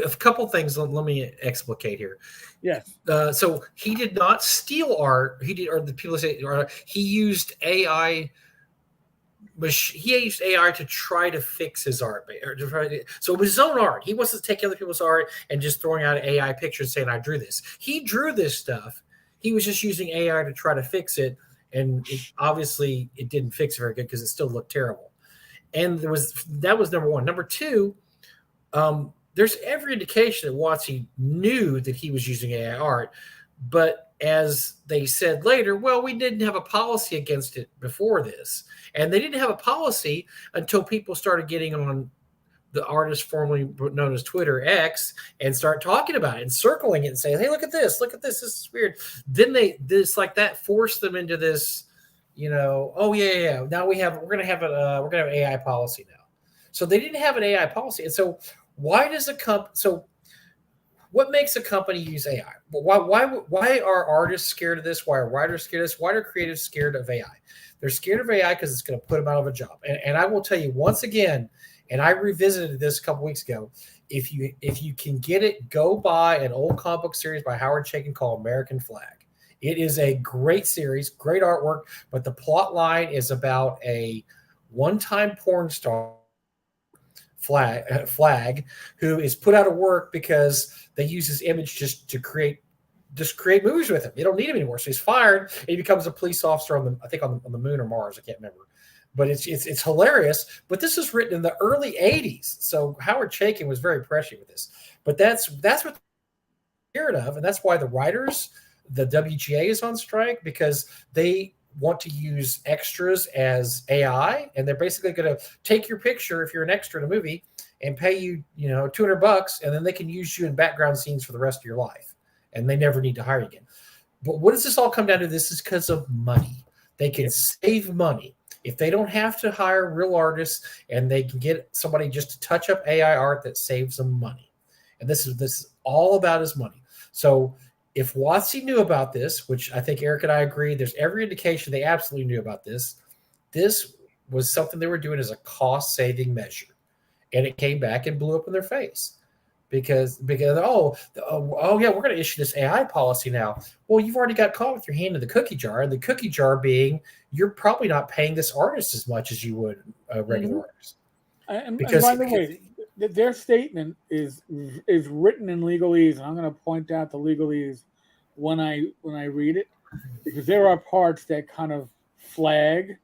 a couple things. Let me explicate here. Yes. So he did not steal art. He did, or the people say, or he used AI. He used AI to try to fix his art. So it was his own art. He wasn't taking other people's art and just throwing out an AI picture and saying, I drew this. He drew this stuff. He was just using AI to try to fix it. And obviously it didn't fix it very good because it still looked terrible. And that was number one. Number two, there's every indication that WotC knew that he was using AI art. But as they said later, well, we didn't have a policy against it before this. And they didn't have a policy until people started getting on the artist formerly known as Twitter X and start talking about it and circling it and saying, hey, look at this, this is weird. Then that forced them into this, oh yeah. Now we're going to have an AI policy now. So they didn't have an AI policy. And so why does what makes a company use AI? Why are artists scared of this? Why are writers scared of this? Why are creatives scared of AI? They're scared of AI because it's going to put them out of a job. And I will tell you once again, and I revisited this a couple weeks ago, if you can get it, go buy an old comic book series by Howard Chaykin called American Flag. It is a great series, great artwork, but the plot line is about a one-time porn star Flag who is put out of work because they use his image just to create movies with him. They don't need him anymore. So he's fired and he becomes a police officer on the moon or Mars. I can't remember. But it's hilarious. But this was written in the early 80s. So Howard Chaykin was very prescient with this. But that's what they're scared of. And that's why the writers, the WGA is on strike, because they want to use extras as AI, and they're basically going to take your picture if you're an extra in a movie and pay you, $200, and then they can use you in background scenes for the rest of your life, and they never need to hire you again. But what does this all come down to? This is because of money. They can save money if they don't have to hire real artists, and they can get somebody just to touch up AI art that saves them money. And this is all about his money. So if WotC knew about this, which I think Eric and I agree, there's every indication they absolutely knew about this. This was something they were doing as a cost-saving measure, and it came back and blew up in their face because oh yeah, we're going to issue this AI policy now. Well, you've already got caught with your hand in the cookie jar, and the cookie jar being you're probably not paying this artist as much as you would a regular artist. And by the way, their statement is written in legalese, and I'm going to point out the legalese when I read it, because there are parts that kind of flag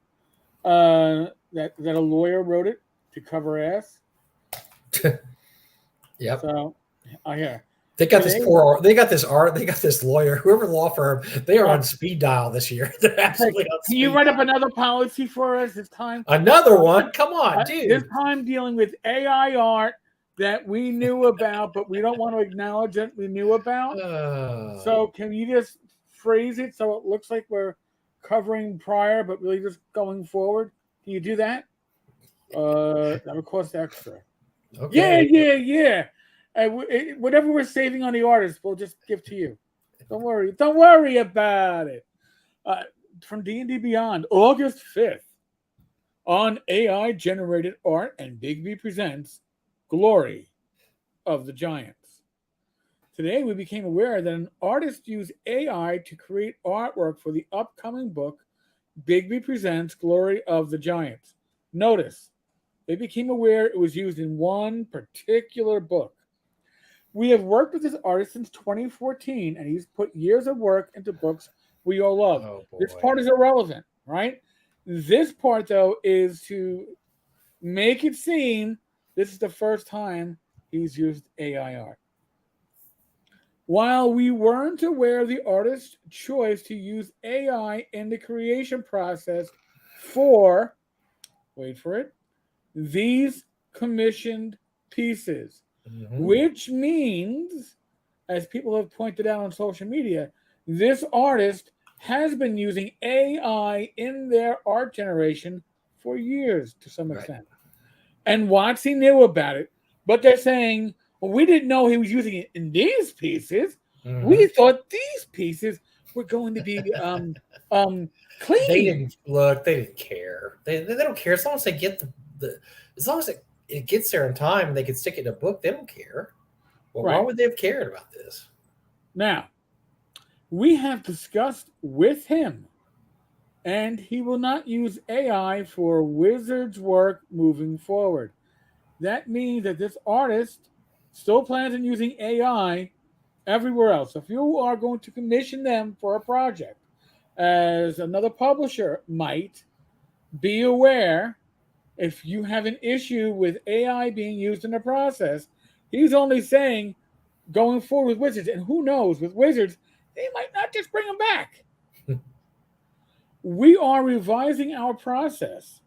that a lawyer wrote it to cover ass. Yep. So, yeah. They got this poor. They got this art. They got this lawyer. Whoever law firm. They are on speed dial this year. They're absolutely on Can speed you write dial. up another policy for us this time? Another one? Come on, dude. This time dealing with AI art that we knew about, but we don't want to acknowledge that we knew about. So can you just phrase it so it looks like we're covering prior, but really just going forward? Can you do that? That would cost extra. Okay. Yeah. Whatever we're saving on the artist, we'll just give to you. Don't worry about it. From D&D Beyond, August 5th, on AI generated art, and Bigby presents Glory of the Giants. Today, we became aware that an artist used AI to create artwork for the upcoming book, Bigby presents Glory of the Giants. Notice, they became aware it was used in one particular book. We have worked with this artist since 2014, and he's put years of work into books we all love. This part is irrelevant, right? This part, though, is to make it seem this is the first time he's used AI art. While we weren't aware of the artist's choice to use AI in the creation process for, wait for it, these commissioned pieces, which means, as people have pointed out on social media, this artist has been using AI in their art generation for years to some extent. And WotC knew about it, but they're saying, well, we didn't know he was using it in these pieces. We thought these pieces were going to be clean. They didn't care. They don't care as long as they get as long as it gets there in time and they can stick it in a book. They don't care. Well, why would they have cared about this? Now, we have discussed with him, and he will not use AI for Wizards work moving forward. That means that this artist still plans on using AI everywhere else. If you are going to commission them for a project, as another publisher might, be aware if you have an issue with AI being used in the process. He's only saying going forward with Wizards, and who knows, with Wizards, they might not just bring them back. We are revising our process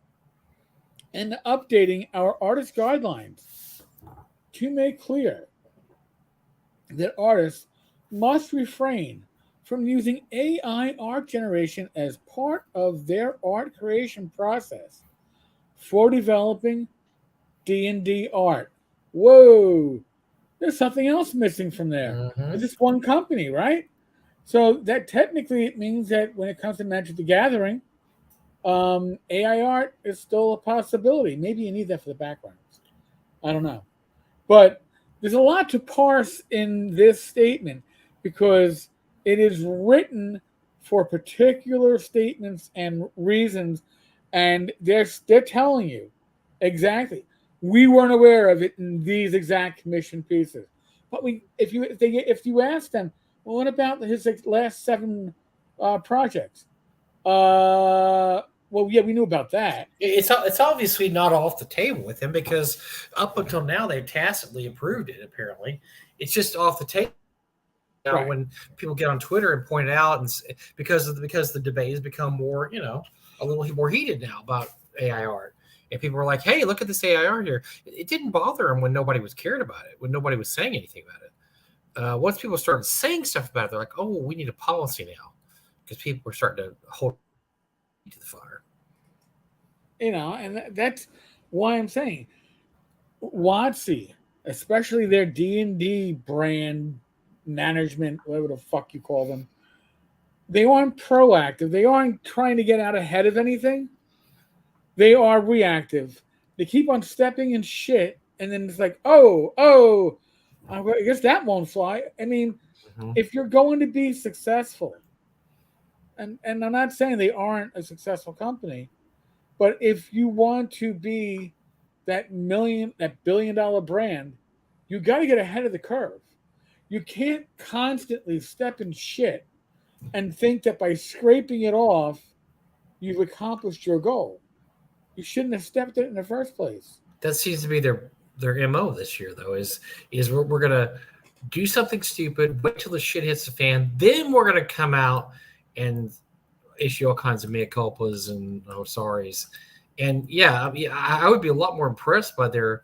and updating our artist guidelines to make clear that artists must refrain from using AI art generation as part of their art creation process for developing D&D art. Whoa, there's something else missing from there. It's just one company, right? So that technically it means that when it comes to Magic the Gathering, AI art is still a possibility. Maybe you need that for the backgrounds. I don't know. But there's a lot to parse in this statement because it is written for particular statements and reasons, and they're telling you exactly. We weren't aware of it in these exact commission pieces. But if you ask them, well, what about his last 7 projects? Well, yeah, we knew about that. It's obviously not off the table with him because up until now they've tacitly approved it. Apparently, it's just off the table. Now, when people get on Twitter and point it out, and because the debate has become more, a little more heated now about AI art, and people were like, "Hey, look at this AI art here." It didn't bother them when nobody was cared about it, when nobody was saying anything about it. Once people started saying stuff about it, they're like, "Oh, we need a policy now," because people were starting to hold to the fire. And that's why I'm saying WotC, especially their D&D brand management, whatever the fuck you call them, they aren't proactive. They aren't trying to get out ahead of anything. They are reactive. They keep on stepping in shit, and then it's like, I guess that won't fly. I mean, if you're going to be successful, and I'm not saying they aren't a successful company, but if you want to be that billion-dollar brand, you got to get ahead of the curve. You can't constantly step in shit and think that by scraping it off, you've accomplished your goal. You shouldn't have stepped it in the first place. That seems to be their MO this year, though. Is we're gonna do something stupid, wait till the shit hits the fan, then we're going to come out and issue all kinds of mea culpas and sorries. And yeah, I mean, I would be a lot more impressed by their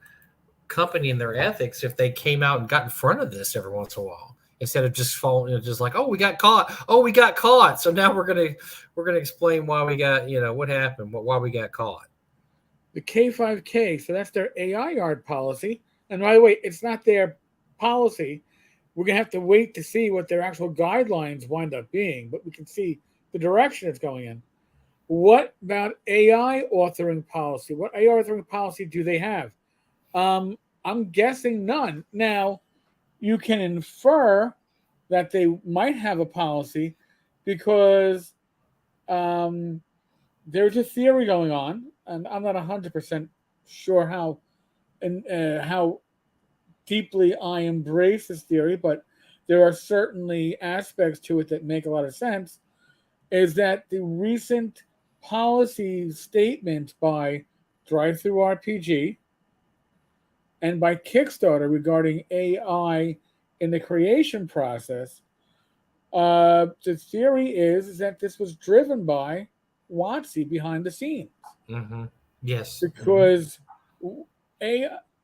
company and their ethics if they came out and got in front of this every once in a while, instead of just falling, just like, oh, we got caught. Oh, we got caught. So now we're gonna explain why we got, what happened, why we got caught. The K5K, so that's their AI yard policy. And by the way, it's not their policy. We're going to have to wait to see what their actual guidelines wind up being, but we can see the direction it's going in. What about AI authoring policy? What AI authoring policy do they have? I'm guessing none. Now, you can infer that they might have a policy because there's a theory going on, and I'm not 100% sure how deeply I embrace this theory, but there are certainly aspects to it that make a lot of sense, is that the recent policy statement by DriveThruRPG and by Kickstarter regarding AI in the creation process, the theory is that this was driven by WotC behind the scenes. Mm-hmm. Yes. Because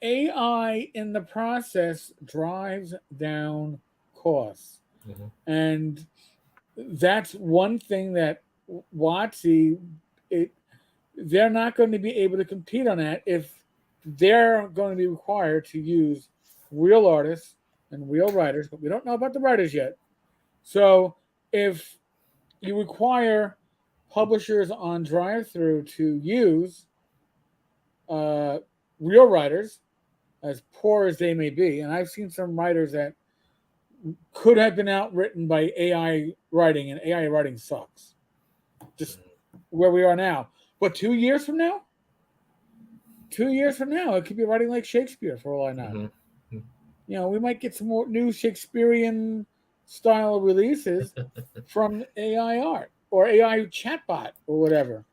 AI in the process drives down costs. Mm-hmm. And that's one thing that WotC, they're not going to be able to compete on that if they're going to be required to use real artists and real writers, but we don't know about the writers yet. So if you require publishers on DriveThru to use real writers, as poor as they may be, and I've seen some writers that could have been outwritten by AI writing, and AI writing sucks. Just where we are now. But 2 years from now, it could be writing like Shakespeare for all I know. Mm-hmm. We might get some more new Shakespearean style releases from AI art or AI chatbot or whatever.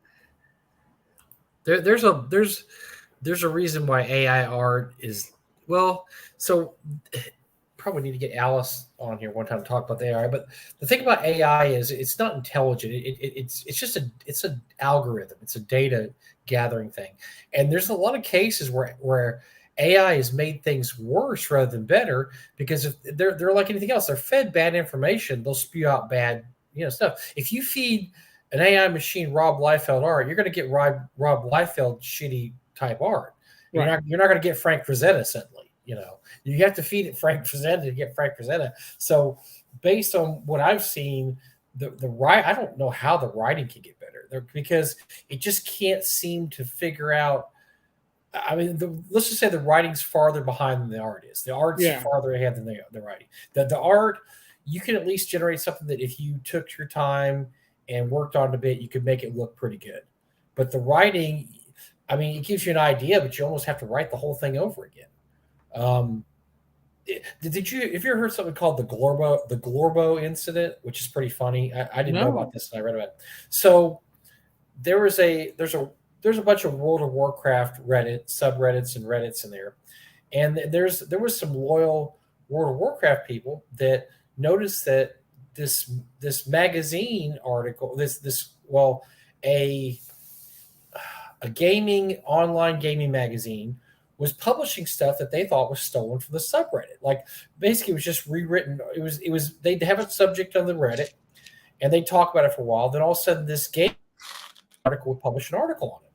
There's a reason why AI art is, well, so probably need to get Alice on here one time to talk about the AI. But the thing about AI is it's not intelligent. It's just it's an algorithm. It's a data gathering thing. And there's a lot of cases where AI has made things worse rather than better, because if they're like anything else, they're fed bad information, they'll spew out bad stuff. If you feed an AI machine Rob Liefeld art, you're going to get Rob Liefeld shitty type art. You're not going to get Frank Frazetta suddenly. You have to feed it Frank Frazetta to get Frank Frazetta. So based on what I've seen, I don't know how the writing can get better because it just can't seem to figure out. I mean, let's just say the writing's farther behind than the art is. The art's farther ahead than the writing. The art, you can at least generate something that if you took your time and worked on it a bit, you could make it look pretty good. But the writing, I mean, it gives you an idea, but you almost have to write the whole thing over again. Have you ever heard something called the Glorbo incident, which is pretty funny? I didn't know about this, and I read about it. So there's a bunch of World of Warcraft subreddits and Reddits in there, and there was some loyal World of Warcraft people that noticed that this magazine article, a online gaming magazine was publishing stuff that they thought was stolen from the subreddit. Like basically it was just rewritten. It was they'd have a subject on the Reddit and they'd talk about it for a while. Then all of a sudden this game article would publish an article on it.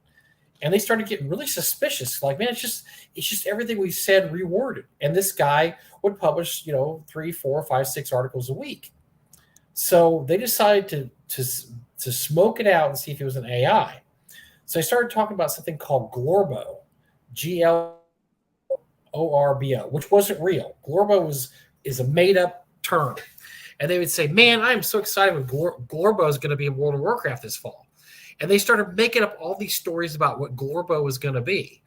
And they started getting really suspicious. Like, man, it's just everything we said reworded. And this guy would publish, 3, 4, 5, 6 articles a week. So they decided to smoke it out and see if it was an AI. So they started talking about something called Glorbo, Glorbo, which wasn't real. Glorbo is a made up term. And they would say, man, I'm so excited when Glorbo is going to be in World of Warcraft this fall. And they started making up all these stories about what Glorbo was going to be.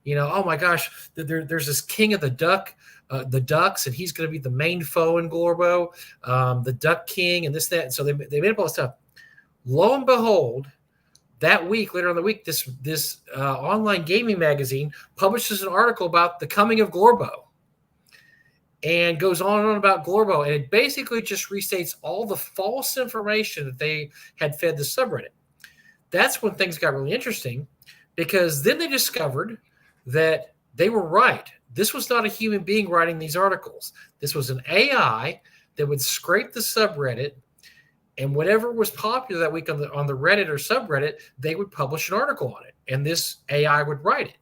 Oh my gosh, there's this king of the ducks, and he's going to be the main foe in Glorbo, the Duck King, and this, that. And so they made up all this stuff. Lo and behold, that week, later in the week, this online gaming magazine publishes an article about the coming of Glorbo. and goes on and on about Glorbo. And it basically just restates all the false information that they had fed the subreddit. That's when things got really interesting, because then they discovered that they were right. This was not a human being writing these articles. This was an AI that would scrape the subreddit, and whatever was popular that week on the Reddit or subreddit, they would publish an article on it, and this AI would write it.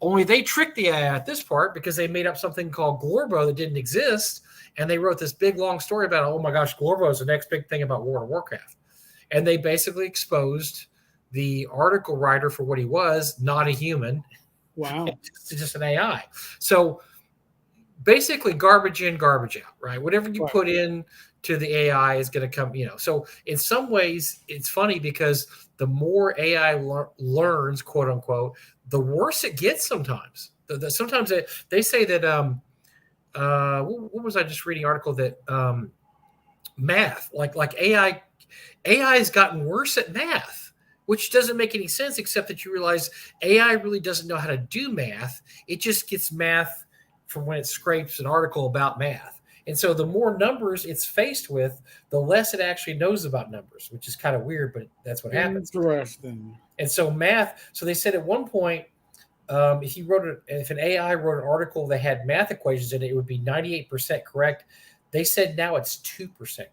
Only they tricked the AI at this part because they made up something called Glorbo that didn't exist, and they wrote this big long story about, oh my gosh, Glorbo is the next big thing about World of Warcraft. And they basically exposed the article writer for what he was, not a human. Wow. Just an AI. So basically garbage in, garbage out, right? Whatever you put in to the AI is going to come, So in some ways, it's funny because the more AI learns, quote unquote, the worse it gets sometimes. Sometimes they say that, what was I just reading an article that math, like AI has gotten worse at math, which doesn't make any sense, except that you realize AI really doesn't know how to do math. It just gets math from when it scrapes an article about math. And so the more numbers it's faced with, the less it actually knows about numbers, which is kind of weird, but that's what happens. Interesting. And so math, so they said at one point, if an AI wrote an article that had math equations in it, it would be 98% correct. They said now it's 2%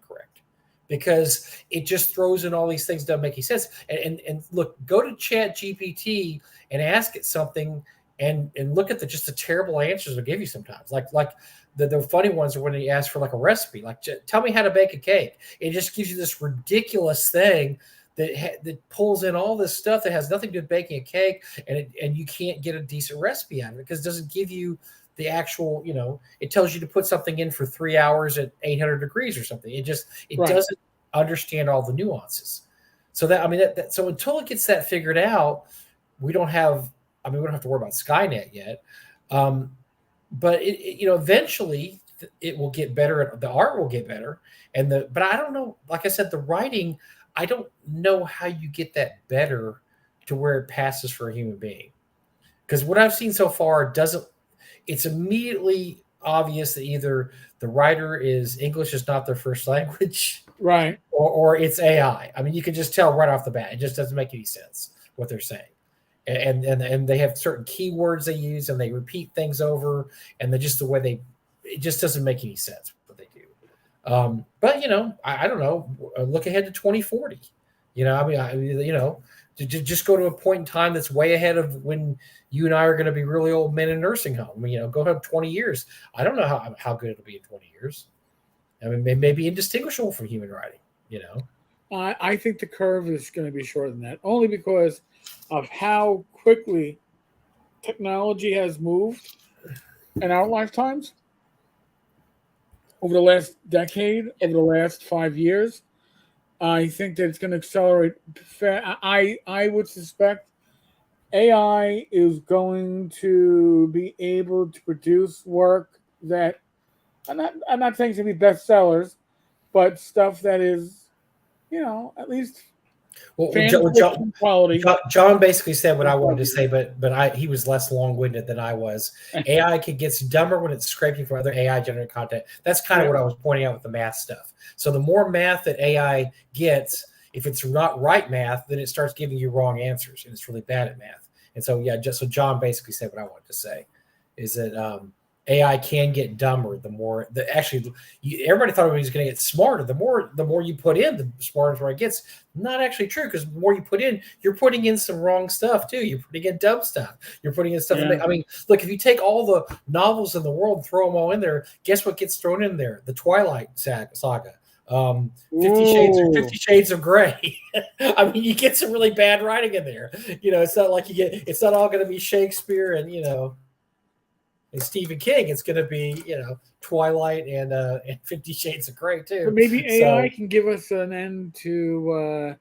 correct, because it just throws in all these things that don't make any sense. And look, go to Chat GPT and ask it something and look at just the terrible answers it'll give you sometimes. Like the funny ones are when you ask for like a recipe, like tell me how to bake a cake. It just gives you this ridiculous thing that pulls in all this stuff that has nothing to do with baking a cake, and you can't get a decent recipe out of it because it doesn't give you the actual, it tells you to put something in for 3 hours at 800 degrees or something. It doesn't understand all the nuances. So so until it gets that figured out, we don't have to worry about Skynet yet. But eventually it will get better. The art will get better. But I don't know, like I said, the writing, I don't know how you get that better to where it passes for a human being. Because what I've seen so far it's immediately obvious that either the writer English is not their first language, right, or it's AI. I mean, you can just tell right off the bat. It just doesn't make any sense what they're saying. And they have certain keywords they use, and they repeat things over, and just the way it just doesn't make any sense what they do. But I don't know. Look ahead to 2040. Just go to a point in time that's way ahead of when you and I are going to be really old men in nursing home. Go ahead 20 years. I don't know how good it'll be in 20 years. I mean, maybe indistinguishable from human writing. I think the curve is going to be shorter than that, only because of how quickly technology has moved in our lifetimes over the last decade, over the last 5 years. I think that it's going to accelerate. I would suspect AI is going to be able to produce work that I'm not saying to be bestsellers, but stuff that is, at least quality. John basically said what I wanted to say, but he was less long-winded than I was. AI gets dumber when it's scraping for other AI-generated content. That's kind of what I was pointing out with the math stuff. So the more math that AI gets, if it's not right math, then it starts giving you wrong answers, and it's really bad at math. And so, so John basically said what I wanted to say, is that AI can get dumber everybody thought it was going to get smarter. The more you put in, the smarter it gets. Not actually true, because the more you put in, you're putting in some wrong stuff too. You're putting in dumb stuff. You're putting in stuff. Yeah. Look, if you take all the novels in the world and throw them all in there, guess what gets thrown in there? The Twilight Saga. 50 Shades of Grey. You get some really bad writing in there. It's not like it's not all going to be Shakespeare and and Stephen King. It's going to be Twilight and 50 Shades of Grey too. But maybe AI can give us an end to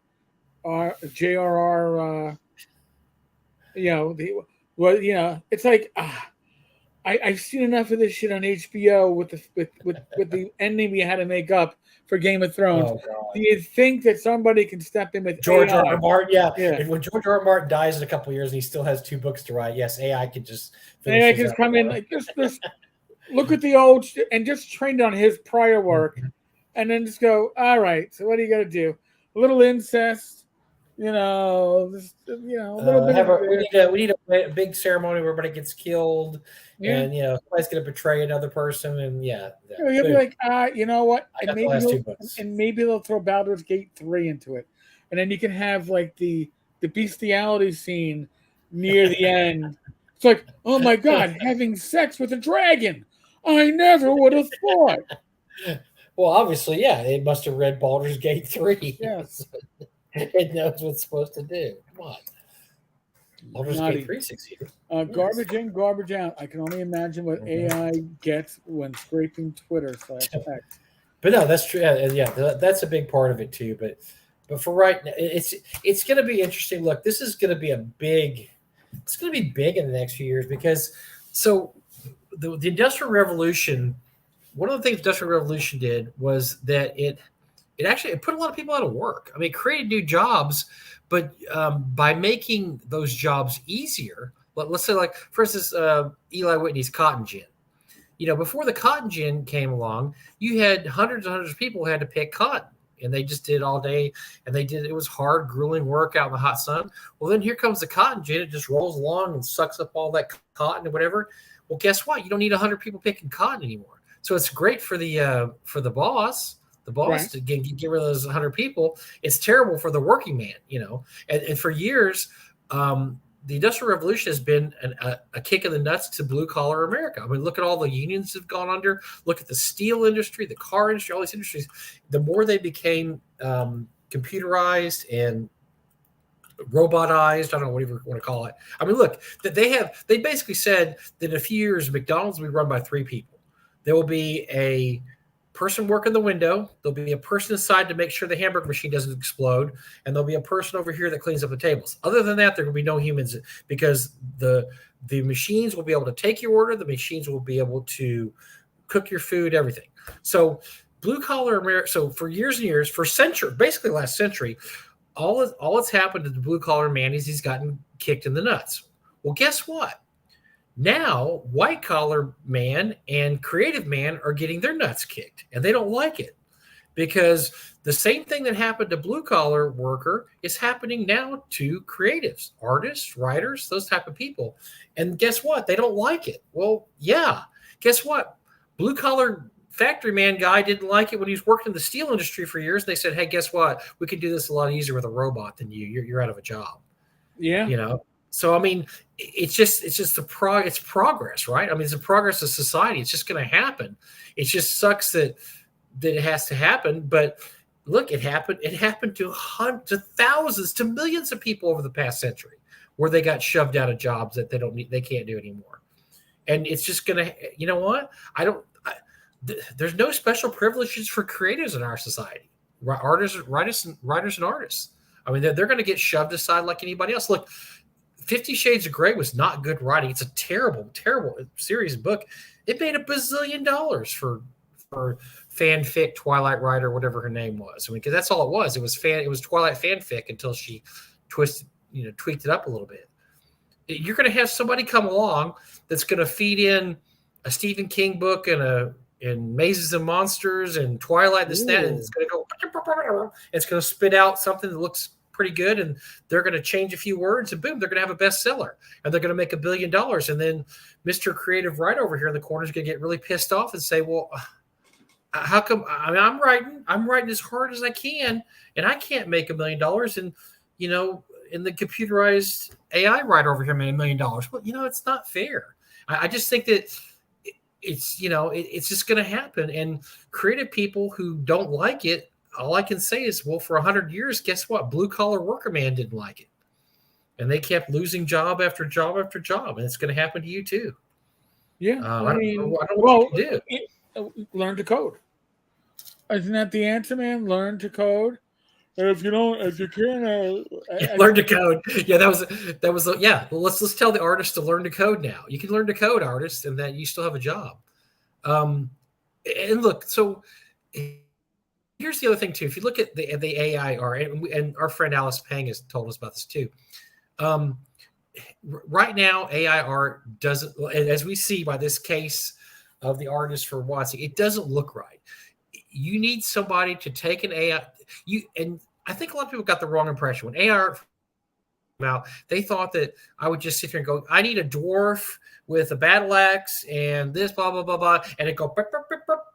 our JRR. It's like I've seen enough of this shit on HBO with the ending we had to make up for Game of Thrones. Oh, do you think that somebody can step in with George AI? R. R. Martin? Yeah. If when George R. R. Martin dies in a couple of years and he still has 2 books to write, yes, AI could just AI can come in like this. look at the old and just train on his prior work, and then just go, all right. So what are you gonna do? A little incest, a little bit of this. We need a big ceremony where everybody gets killed, Yeah. and somebody's going to betray another person, and You'll be boom. like, you know what? I got the last 2 books. And maybe they'll throw Baldur's Gate 3 into it. And then you can have like the bestiality scene near the end. It's like, oh my god, having sex with a dragon. I never would have thought. Well, obviously, yeah, it must have read Baldur's Gate 3. Yes. It knows what it's supposed to do. Come on. Baldur's Gate 3 succeeded. Garbage in, garbage out. I can only imagine what AI gets when scraping Twitter /X. But no, that's true. Yeah, that's a big part of it too. But for right now, it's going to be interesting. Look, this is going to be it's going to be big in the next few years because the Industrial Revolution. One of the things the Industrial Revolution did was that it put a lot of people out of work. I mean, it created new jobs, but by making those jobs easier, let's say, like, for instance, Eli Whitney's cotton gin. Before the cotton gin came along, you had hundreds and hundreds of people who had to pick cotton, and they just did it all day, and it was hard, grueling work out in the hot sun. Well, then here comes the cotton gin. It just rolls along and sucks up all that cotton and whatever. Well, guess what? You don't need 100 people picking cotton anymore. So it's great for the boss. The boss right. to get rid of those 100 people. It's terrible for the working man, And for years, the Industrial Revolution has been a kick in the nuts to blue collar America. I mean, look at all the unions have gone under. Look at the steel industry, the car industry, all these industries. The more they became computerized and robotized, I don't know, whatever you want to call it. I mean, look, they basically said that in a few years, McDonald's will be run by 3 people. There will be a person working the window. There'll be a person inside to make sure the hamburger machine doesn't explode. And there'll be a person over here that cleans up the tables. Other than that, there will be no humans because the machines will be able to take your order. The machines will be able to cook your food, everything. So blue collar America. So for years and years, for century, basically last century, all that's happened to the blue collar man is he's gotten kicked in the nuts. Well, guess what? Now, white collar man and creative man are getting their nuts kicked, and they don't like it because the same thing that happened to blue collar worker is happening now to creatives, artists, writers, those type of people. And guess what? They don't like it. Well, yeah. Guess what? Blue collar factory man guy didn't like it when he was working in the steel industry for years. They said, hey, guess what? We can do this a lot easier with a robot than you. You're out of a job. Yeah. So, I mean, it's progress, right? I mean, it's a progress of society. It's just going to happen. It just sucks that it has to happen. But look, it happened. It happened to hundreds, to thousands, to millions of people over the past century where they got shoved out of jobs that they can't do anymore. And it's just going to, you know what? There's no special privileges for creatives in our society. Writers and artists. I mean, they're going to get shoved aside like anybody else. Look, 50 Shades of Grey was not good writing. It's a terrible, terrible serious book. It made $1 bazillion for fanfic Twilight writer, whatever her name was. I mean, because that's all it was. It was Twilight fanfic until she tweaked it up a little bit. You're going to have somebody come along that's going to feed in a Stephen King book and Mazes and Monsters and Twilight, this, that, and it's going to go. It's going to spit out something that looks pretty good, and they're going to change a few words, and boom, they're going to have a bestseller, and they're going to make $1 billion. And then Mr. Creative Right over here in the corner is going to get really pissed off and say, "Well, how come? I mean, I'm writing as hard as I can, and I can't make $1 million." And in the computerized AI writer over here made $1 million. Well, it's not fair. I just think that it's just going to happen, and creative people who don't like it. All I can say is, well, for 100 years, guess what? Blue collar worker man didn't like it. And they kept losing job after job after job. And it's going to happen to you too. Yeah. I don't know what you do. Learn to code. Isn't that the answer, man? Learn to code. And if you can't, learn to code. Yeah, that was yeah. Well, let's tell the artists to learn to code now. You can learn to code, artists, and that you still have a job. And look, so here's the other thing too. If you look at the AI and our friend Alice Pang has told us about this too. Right now, AI art doesn't, as we see by this case of the artist for WotC. It doesn't look right. You need somebody to take an AI. And I think a lot of people got the wrong impression when AI art came out. They thought that I would just sit here and go, I need a dwarf with a battle axe and this blah blah blah blah, and it go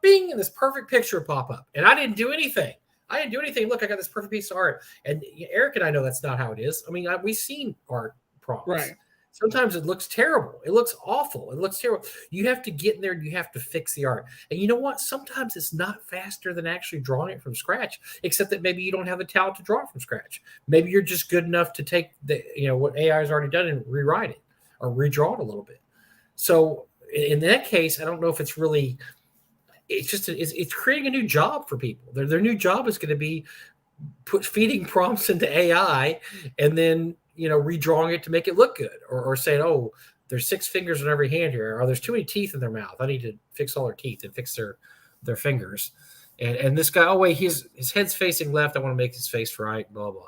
bing, and this perfect picture would pop up. And I didn't do anything. Look, I got this perfect piece of art. And Eric and I know that's not how it is. I mean, we've seen art prompts. Right. Sometimes it looks terrible. It looks awful. It looks terrible. You have to get in there and you have to fix the art. And you know what? Sometimes it's not faster than actually drawing it from scratch, except that maybe you don't have the talent to draw it from scratch. Maybe you're just good enough to take what AI has already done and rewrite it or redraw it a little bit. So in that case, I don't know if it's really, it's creating a new job for people. Their new job is going to be feeding prompts into AI and then, redrawing it to make it look good, or saying, oh, there's 6 fingers on every hand here, or there's too many teeth in their mouth. I need to fix all their teeth and fix their fingers. And this guy, oh wait, his head's facing left. I want to make his face right. Blah blah.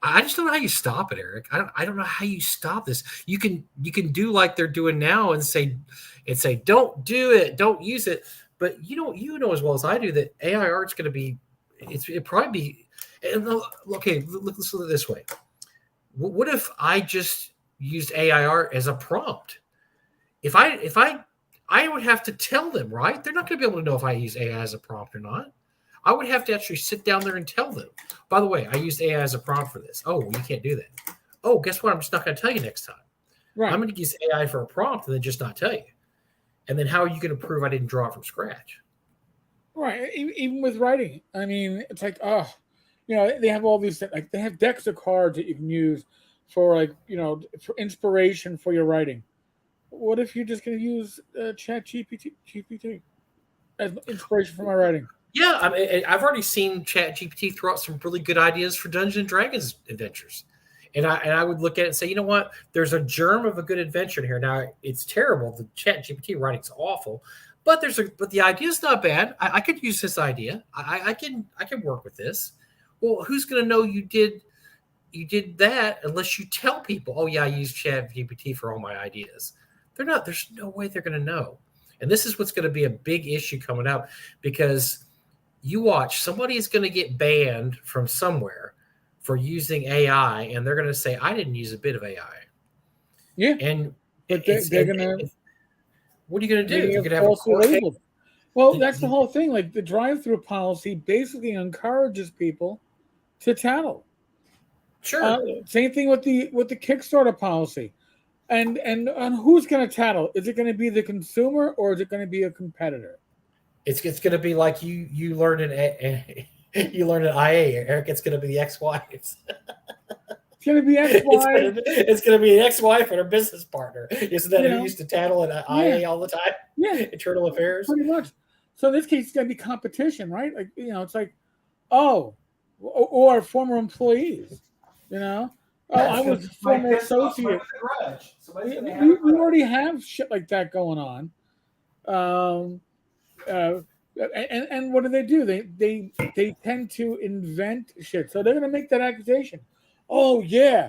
I just don't know how you stop it, Eric. I don't know how you stop this. You can do like they're doing now and say, don't do it, don't use it. But you know as well as I do that AI art's going to be, it probably be. And okay, let's look at it this way. What if I just used AI art as a prompt? If I would have to tell them, right? They're not going to be able to know if I use AI as a prompt or not. I would have to actually sit down there and tell them. By the way, I used AI as a prompt for this. Oh, you can't do that. Oh, guess what? I'm just not going to tell you next time. Right. I'm going to use AI for a prompt and then just not tell you. And then how are you going to prove I didn't draw it from scratch? Right. Even with writing. I mean, it's like, they have all these, like, they have decks of cards that you can use for, for inspiration for your writing. What if you're just going to use Chat GPT as inspiration for my writing? Yeah, I've already seen Chat GPT throw out some really good ideas for Dungeons and Dragons adventures. And I would look at it and say, you know what? There's a germ of a good adventure here. Now, it's terrible. The Chat GPT writing's awful. But the idea's not bad. I could use this idea. I can work with this. Well, who's going to know you did that unless you tell people, oh yeah, I use ChatGPT for all my ideas. There's no way they're going to know. And this is what's going to be a big issue coming up, because you watch, somebody is going to get banned from somewhere for using AI, and they're going to say, I didn't use a bit of AI. Yeah. And but they're going to, what are you going to do? You're going to have falsely labeled. Well, that's the whole thing. Like, the drive-through policy basically encourages people to tattle. Sure. Same thing with the Kickstarter policy, and who's going to tattle? Is it going to be the consumer or is it going to be a competitor? It's going to be like you learned in IA, Eric. It's going to be the ex-wives. It's going to be ex-wife. It's going to be an ex-wife and her business partner. Isn't that who used to tattle in IA all the time? Yeah, internal affairs. Pretty much. So in this case, it's going to be competition, right? Like, it's like, or former employees, I was a former associate. We already have shit like that going on. And what do? They tend to invent shit. So they're going to make that accusation. Oh, yeah.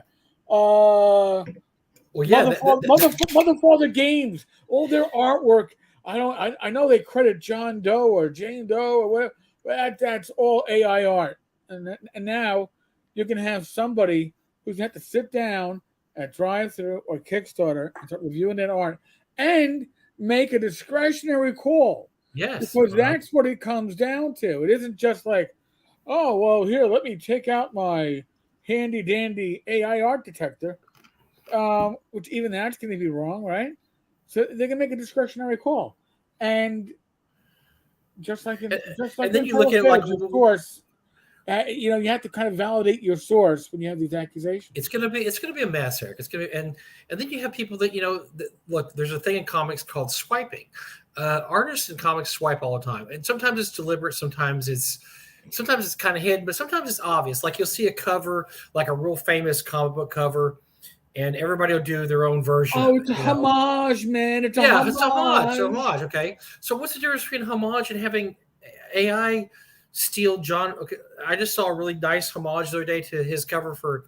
Mother Father Games, all their artwork. I know they credit John Doe or Jane Doe or whatever. But that's all AI art. And now you can have somebody who's going to have to sit down at drive-thru or Kickstarter and start reviewing that art and make a discretionary call. Yes. Because that's what it comes down to. It isn't just like, oh, well, here, let me take out my handy-dandy AI art detector, which even that's going to be wrong, right? So they're going to make a discretionary call. And just like then you look at it like, of course, you have to kind of validate your source when you have these accusations. It's gonna be a mess, Eric. It's gonna be, and then you have people that look. There's a thing in comics called swiping. Artists in comics swipe all the time, and sometimes it's deliberate, sometimes it's kind of hidden, but sometimes it's obvious. Like, you'll see a cover, like a real famous comic book cover, and everybody will do their own version. Oh, it's a homage, man. It's a homage. It's a homage. It's a homage. Okay, so what's the difference between homage and having AI steal John? Okay, I just saw a really nice homage the other day to his cover for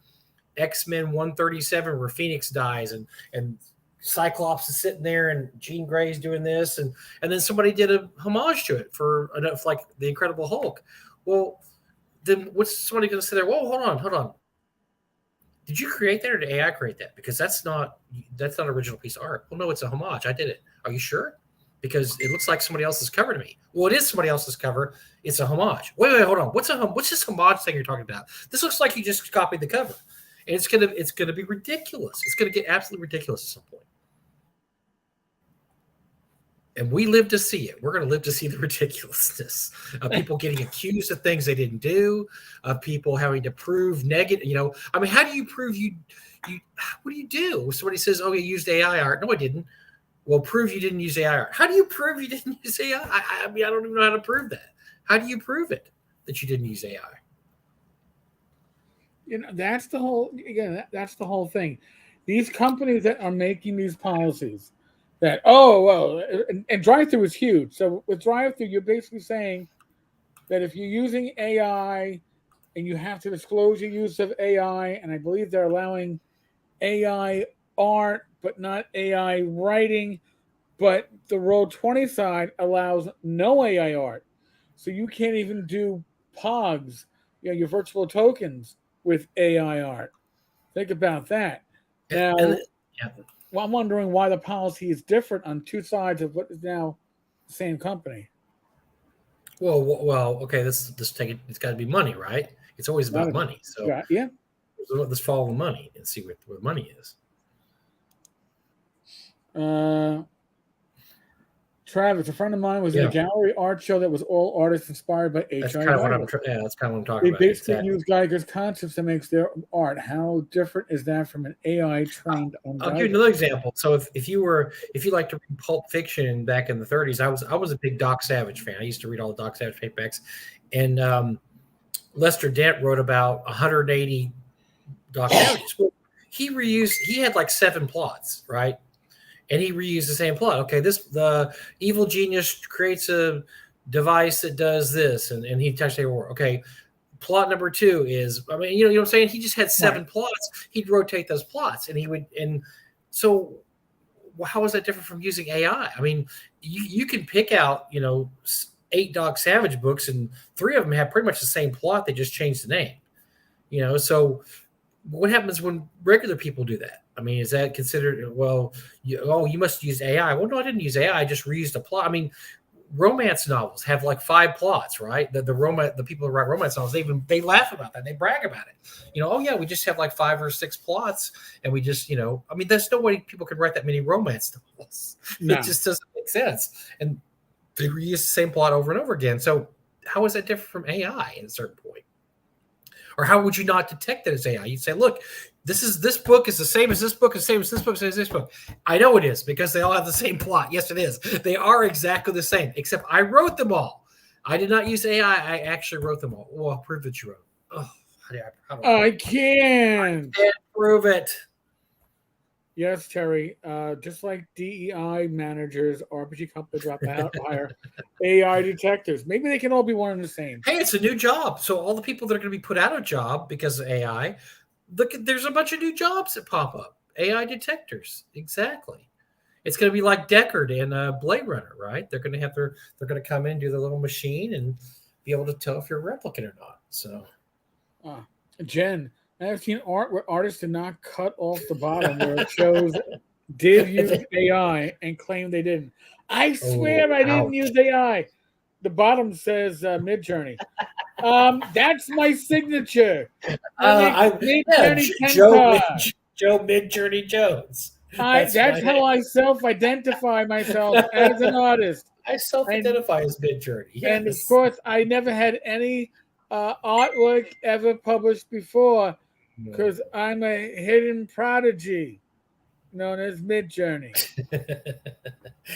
X-Men 137, where Phoenix dies, and Cyclops is sitting there and Jean Grey's doing this, and then somebody did a homage to it for like the Incredible Hulk. Well, then what's somebody going to say there? Whoa, hold on. Did you create that or did AI create that? Because that's not an original piece of art. Well, no, it's a homage. I did it. Are you sure? Because it looks like somebody else's cover to me. Well, it is somebody else's cover. It's a homage. Wait, hold on. What's this homage thing you're talking about? This looks like you just copied the cover. And it's gonna be ridiculous. It's gonna get absolutely ridiculous at some point. And we live to see it. We're going to live to see the ridiculousness of people getting accused of things they didn't do, of people having to prove negative. I mean, how do you prove you? What do you do? Somebody says, "Oh, you used AI art." No, I didn't. Well, prove you didn't use AI art. How do you prove you didn't use AI? I mean, I don't even know how to prove that. How do you prove it that you didn't use AI? That's the whole thing. These companies that are making these policies. That and drive-through is huge. So with drive-through, you're basically saying that if you're using AI and you have to disclose your use of AI, and I believe they're allowing AI art, but not AI writing, but the Roll20 side allows no AI art. So you can't even do POGs, your virtual tokens with AI art. Think about that. Now, well, I'm wondering why the policy is different on two sides of what is now the same company. Well, okay. Let's take it. It's got to be money, right? It's always about money. So yeah. Let's follow the money and see what money is. Travis, a friend of mine was in a gallery art show that was all artists inspired by H.I. That's kind of what I'm talking about. They basically use Geiger's concepts to make their art. How different is that from an AI trained on Geiger? I'll give you another example. So if you like to read Pulp Fiction back in the 30s, I was a big Doc Savage fan. I used to read all the Doc Savage paperbacks, and Lester Dent wrote about 180 Doc Savages. Well, he had like 7 plots, right? And he reused the same plot. Okay, the evil genius creates a device that does this, and he touched the war. Okay, plot number 2 is, I mean, you know what I'm saying? He just had 7 plots. He'd rotate those plots, and so how is that different from using AI? I mean, you can pick out 8 Doc Savage books, and 3 of them have pretty much the same plot. They just changed the name. So what happens when regular people do that? I mean, is that considered, you must use AI? Well, no, I didn't use AI. I just reused a plot. I mean, romance novels have like 5 plots, right? The people who write romance novels, they laugh about that. They brag about it. We just have like 5 or 6 plots, and we just, I mean, there's no way people can write that many romance novels. No. It just doesn't make sense. And they reuse the same plot over and over again. So how is that different from AI at a certain point? Or how would you not detect that it's AI? You'd say, look, this book is the same as this book, the same as this book, same as this book. I know it is because they all have the same plot. Yes, it is. They are exactly the same, except I wrote them all. I did not use AI. I actually wrote them all. Well, I'll prove that you wrote. Oh, I can't prove it. Yes, Terry. Just like DEI managers, RPG companies drop out, hire AI detectives. Maybe they can all be one and the same. Hey, it's a new job. So all the people that are going to be put out of job because of AI, there's a bunch of new jobs that pop up. AI detectors, exactly. It's going to be like Deckard in Blade Runner, right? They're going to come in, do the little machine, and be able to tell if you're a replicant or not. So, Jen. I've seen art where artists did not cut off the bottom where it shows did use AI and claim they didn't. I swear I didn't use AI. The bottom says Midjourney. That's my signature. Joe Midjourney Jones. That's how I self-identify myself as an artist. I self-identify as Midjourney. Yes. And of course, I never had any artwork ever published before because I'm a hidden prodigy known as Midjourney.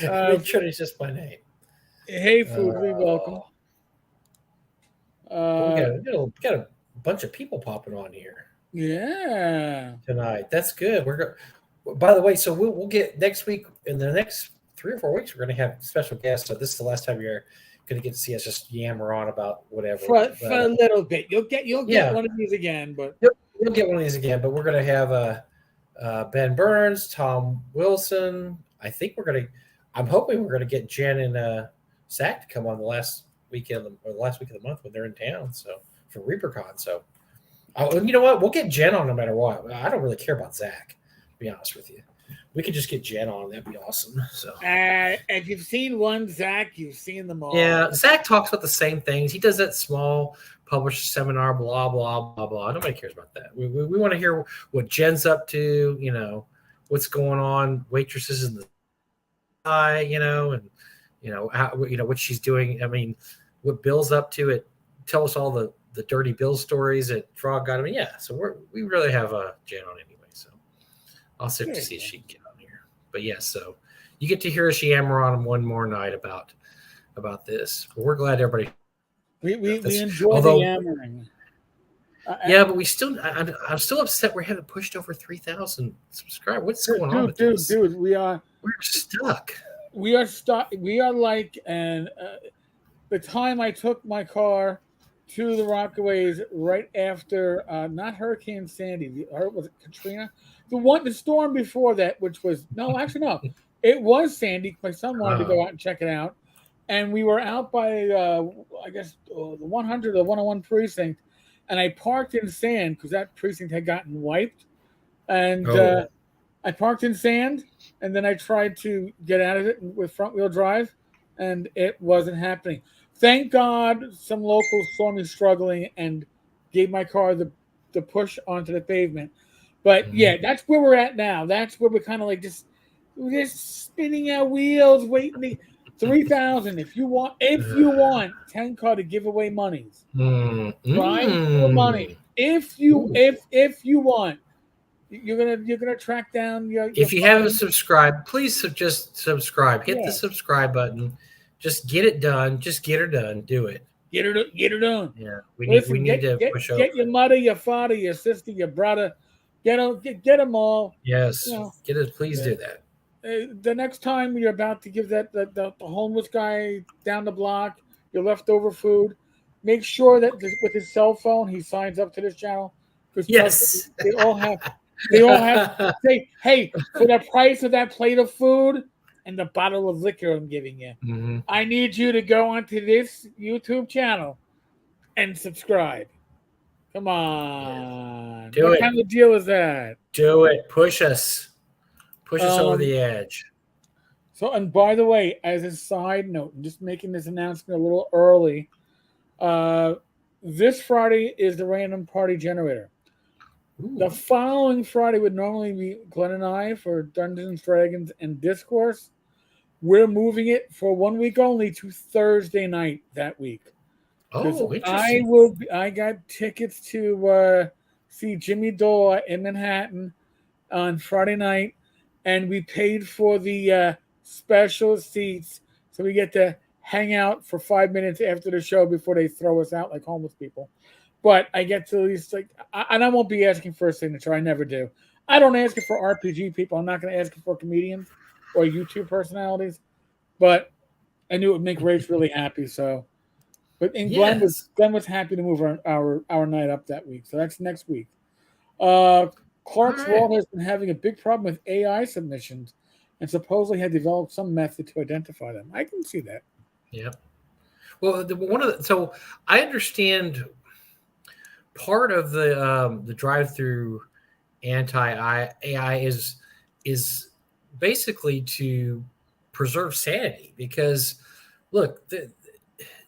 Midjourney is just my name. Hey, Foodly, welcome. We got a bunch of people popping on here. Yeah. Tonight. That's good. By the way, so we'll get next week, in the next 3 or 4 weeks, we're going to have special guests. So this is the last time you're going to get to see us just yammer on about whatever. For a little bit. You'll get one of these again, but you'll get one of these again. But we're going to have Ben Burns, Tom Wilson. I'm hoping we're gonna get Jen and Zach to come on the last weekend or the last week of the month when they're in town. So for ReaperCon. So, and you know what? We'll get Jen on no matter what. I don't really care about Zach, to be honest with you. We could just get Jen on. That'd be awesome. So, if you've seen one Zach, you've seen them all. yeah, Zach talks about the same things. He does that small published seminar, blah blah blah blah. Nobody cares about that. We want to hear what Jen's up to. You know, what's going on, waitresses in the sky. You know, and how what she's doing. I mean, what Bill's up to. Tell us all the dirty Bill stories at Frog God. I mean, yeah. So we really have Jen on anyway. So I'll see to see if she can get on here. But yeah, so you get to hear us yammer on one more night about this. But we're glad everybody. We enjoy the yammering. Yeah, but I'm still upset we haven't pushed over 3,000 subscribers. What's going on with this? Dude, we're stuck. We are stuck. We are like, and the time I took my car to the Rockaways right after not Hurricane Sandy, was it Katrina? The storm before that, which was it was Sandy. My son wanted to go out and check it out, and we were out by I guess the 100 or 101 precinct, and I parked in sand because that precinct had gotten wiped, and I parked in sand, and then I tried to get out of it with front wheel drive, and it wasn't happening. Thank God some locals saw me struggling and gave my car the push onto the pavement. But yeah, that's where we're at now. That's where we're kind of like just spinning our wheels, waiting. 3,000. If you want 10 car to give away monies, try for money. If you want, you're gonna track down your. If you haven't subscribed, please just subscribe. Hit the subscribe button. Just get it done. Just get her done. Do it. Get her done. Yeah, we need to push over. Get your mother, your father, your sister, your brother. Get them all. Yes, get it. Please do that. The next time you're about to give that the homeless guy down the block your leftover food, make sure that with his cell phone he signs up to this channel. Yes, they all have to say, hey, for the price of that plate of food and the bottle of liquor I'm giving you, I need you to go onto this YouTube channel and subscribe. Come on. What kind of deal is that? Do it. Push us. Push us over the edge. So, and by the way, as a side note, I'm just making this announcement a little early. This Friday is the random party generator. Ooh. The following Friday would normally be Glenn and I for Dungeons, Dragons, and Discourse. We're moving it for 1 week only to Thursday night that week. Oh, interesting. I got tickets to see Jimmy Dore in Manhattan on Friday night, and we paid for the special seats, so we get to hang out for 5 minutes after the show before they throw us out like homeless people. But I get to at least and I won't be asking for a signature. I never do. I don't ask it for RPG people. I'm not going to ask it for comedians or YouTube personalities. But I knew it would make Rach really happy. So, Glenn was happy to move our night up that week. So that's next week. Clark's World has been having a big problem with AI submissions, and supposedly had developed some method to identify them. I can see that. Yeah. Well, so I understand part of the drive-through anti-AI is basically to preserve sanity, because look,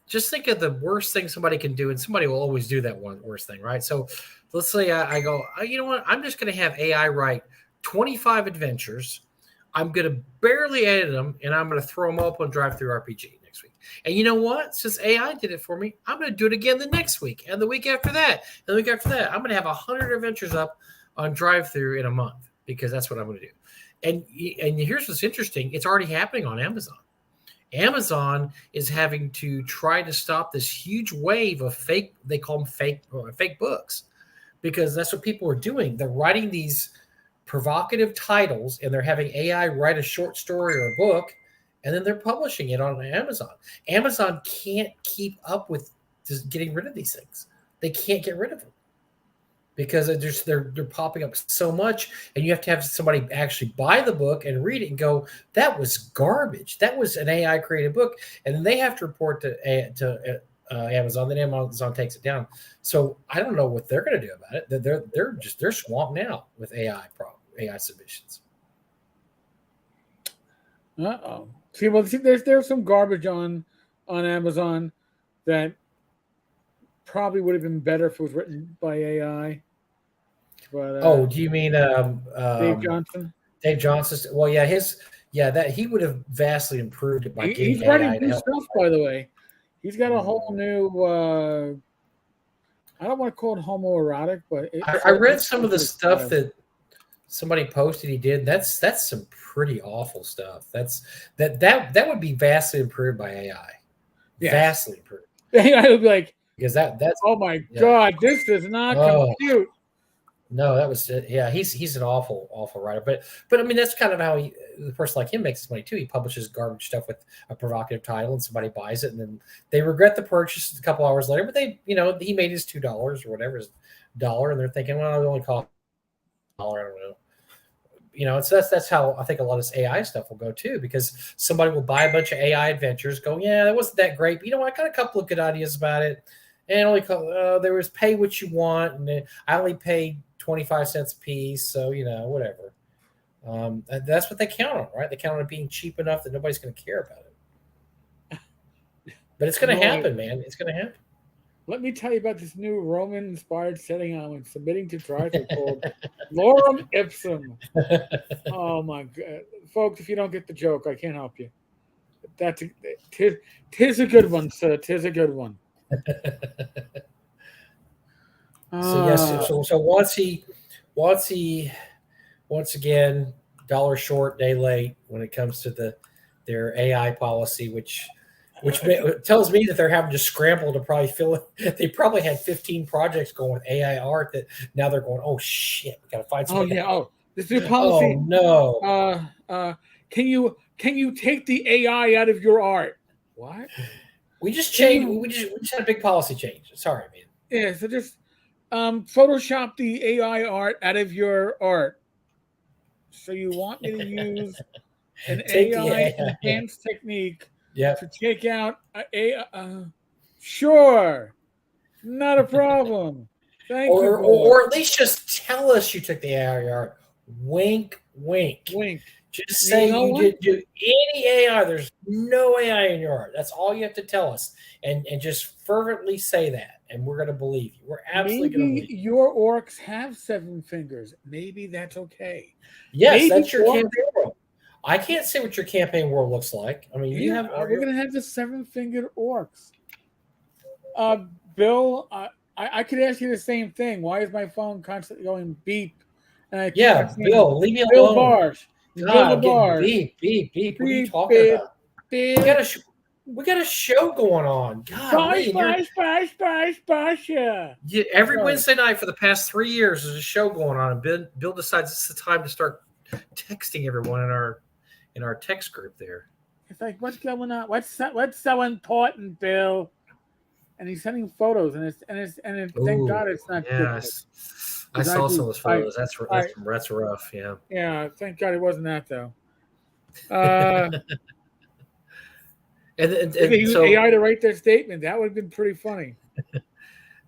just think of the worst thing somebody can do, and somebody will always do that one worst thing, right? So let's say I go, you know what? I'm just going to have AI write 25 adventures. I'm going to barely edit them, and I'm going to throw them up on Drive-Thru RPG next week. And you know what? Since AI did it for me, I'm going to do it again the next week, and the week after that, and the week after that. I'm going to have 100 adventures up on Drive-Thru in a month, because that's what I'm going to do. And here's what's interesting. It's already happening on Amazon. Amazon is having to try to stop this huge wave of they call them fake books, because that's what people are doing. They're writing these provocative titles, and they're having AI write a short story or a book, and then they're publishing it on Amazon. Amazon can't keep up with just getting rid of these things. They can't get rid of them. because they're popping up so much, and you have somebody actually buy the book and read it and go, that was garbage. That was an AI created book, and then they have to report to Amazon. Then Amazon takes it down. So I don't know what they're going to do about it. They're swamped now with AI submissions. See, there's some garbage on Amazon that probably would have been better if it was written by AI. But do you mean Dave Johnson? Dave Johnson? Well, that he would have vastly improved it by getting He's AI writing to new help. stuff, by the way. He's got a whole new. I don't want to call it homoerotic, but I read some of the stuff that somebody posted he did. That's some pretty awful stuff. That would be vastly improved by AI. Yes. Vastly improved. AI would be like, because that's oh my God, this does not compute. No, that was he's an awful writer, but I mean that's kind of how the person like him makes his money too. He publishes garbage stuff with a provocative title, and somebody buys it, and then they regret the purchase a couple hours later. But he made his $2 or whatever, his $1, and they're thinking, well, it only cost $1. I don't know. So that's how I think a lot of this AI stuff will go too, because somebody will buy a bunch of AI adventures, go, yeah, that wasn't that great, but I got a couple of good ideas about it, and only there was pay what you want, and I only paid 25 cents a piece, so whatever. That's what they count on, right? They count on it being cheap enough that nobody's going to care about it. But it's going to happen, man. It's going to happen. Let me tell you about this new Roman-inspired setting I'm submitting to TriTech called Lorem Ipsum. Oh my God, folks! If you don't get the joke, I can't help you. Tis a good one, sir. Tis a good one. So yes, so WotC once again, dollar short, day late when it comes to their AI policy, which tells me that they're having to scramble to probably fill it. They probably had 15 projects going with AI art that now they're going, oh shit, we gotta find something. This new policy. Oh no. Can you take the AI out of your art? What? We just changed. We just had a big policy change. Sorry, man. Yeah, so just Photoshop the AI art out of your art. So you want me to use an AI enhanced technique to take out sure, not a problem. Thank you. Or at least just tell us you took the AI art. Wink, wink. Wink. Just say you didn't do any AI. There's no AI in your art. That's all you have to tell us. And just fervently say that. And we're going to believe you. We're absolutely going to believe you. Your orcs have 7 fingers. Maybe that's okay. Yes, that's your campaign world. I can't say what your campaign world looks like. I mean, we're going to have the 7-fingered orcs. Bill, I could ask you the same thing. Why is my phone constantly going beep? And Bill, leave me alone. Bill Barsh. God, beep. What are you talking about? We got a show going on. God, Bash. Yeah, every Wednesday night for the past 3 years, there's a show going on, and Bill decides it's the time to start texting everyone in our text group there. It's like, what's going on? What's so important, Bill? And he's sending photos, and thank God it's not. Yes, I saw some of those photos. That's rough. Yeah. Yeah, thank God it wasn't that though. and so AI to write their statement. That would have been pretty funny.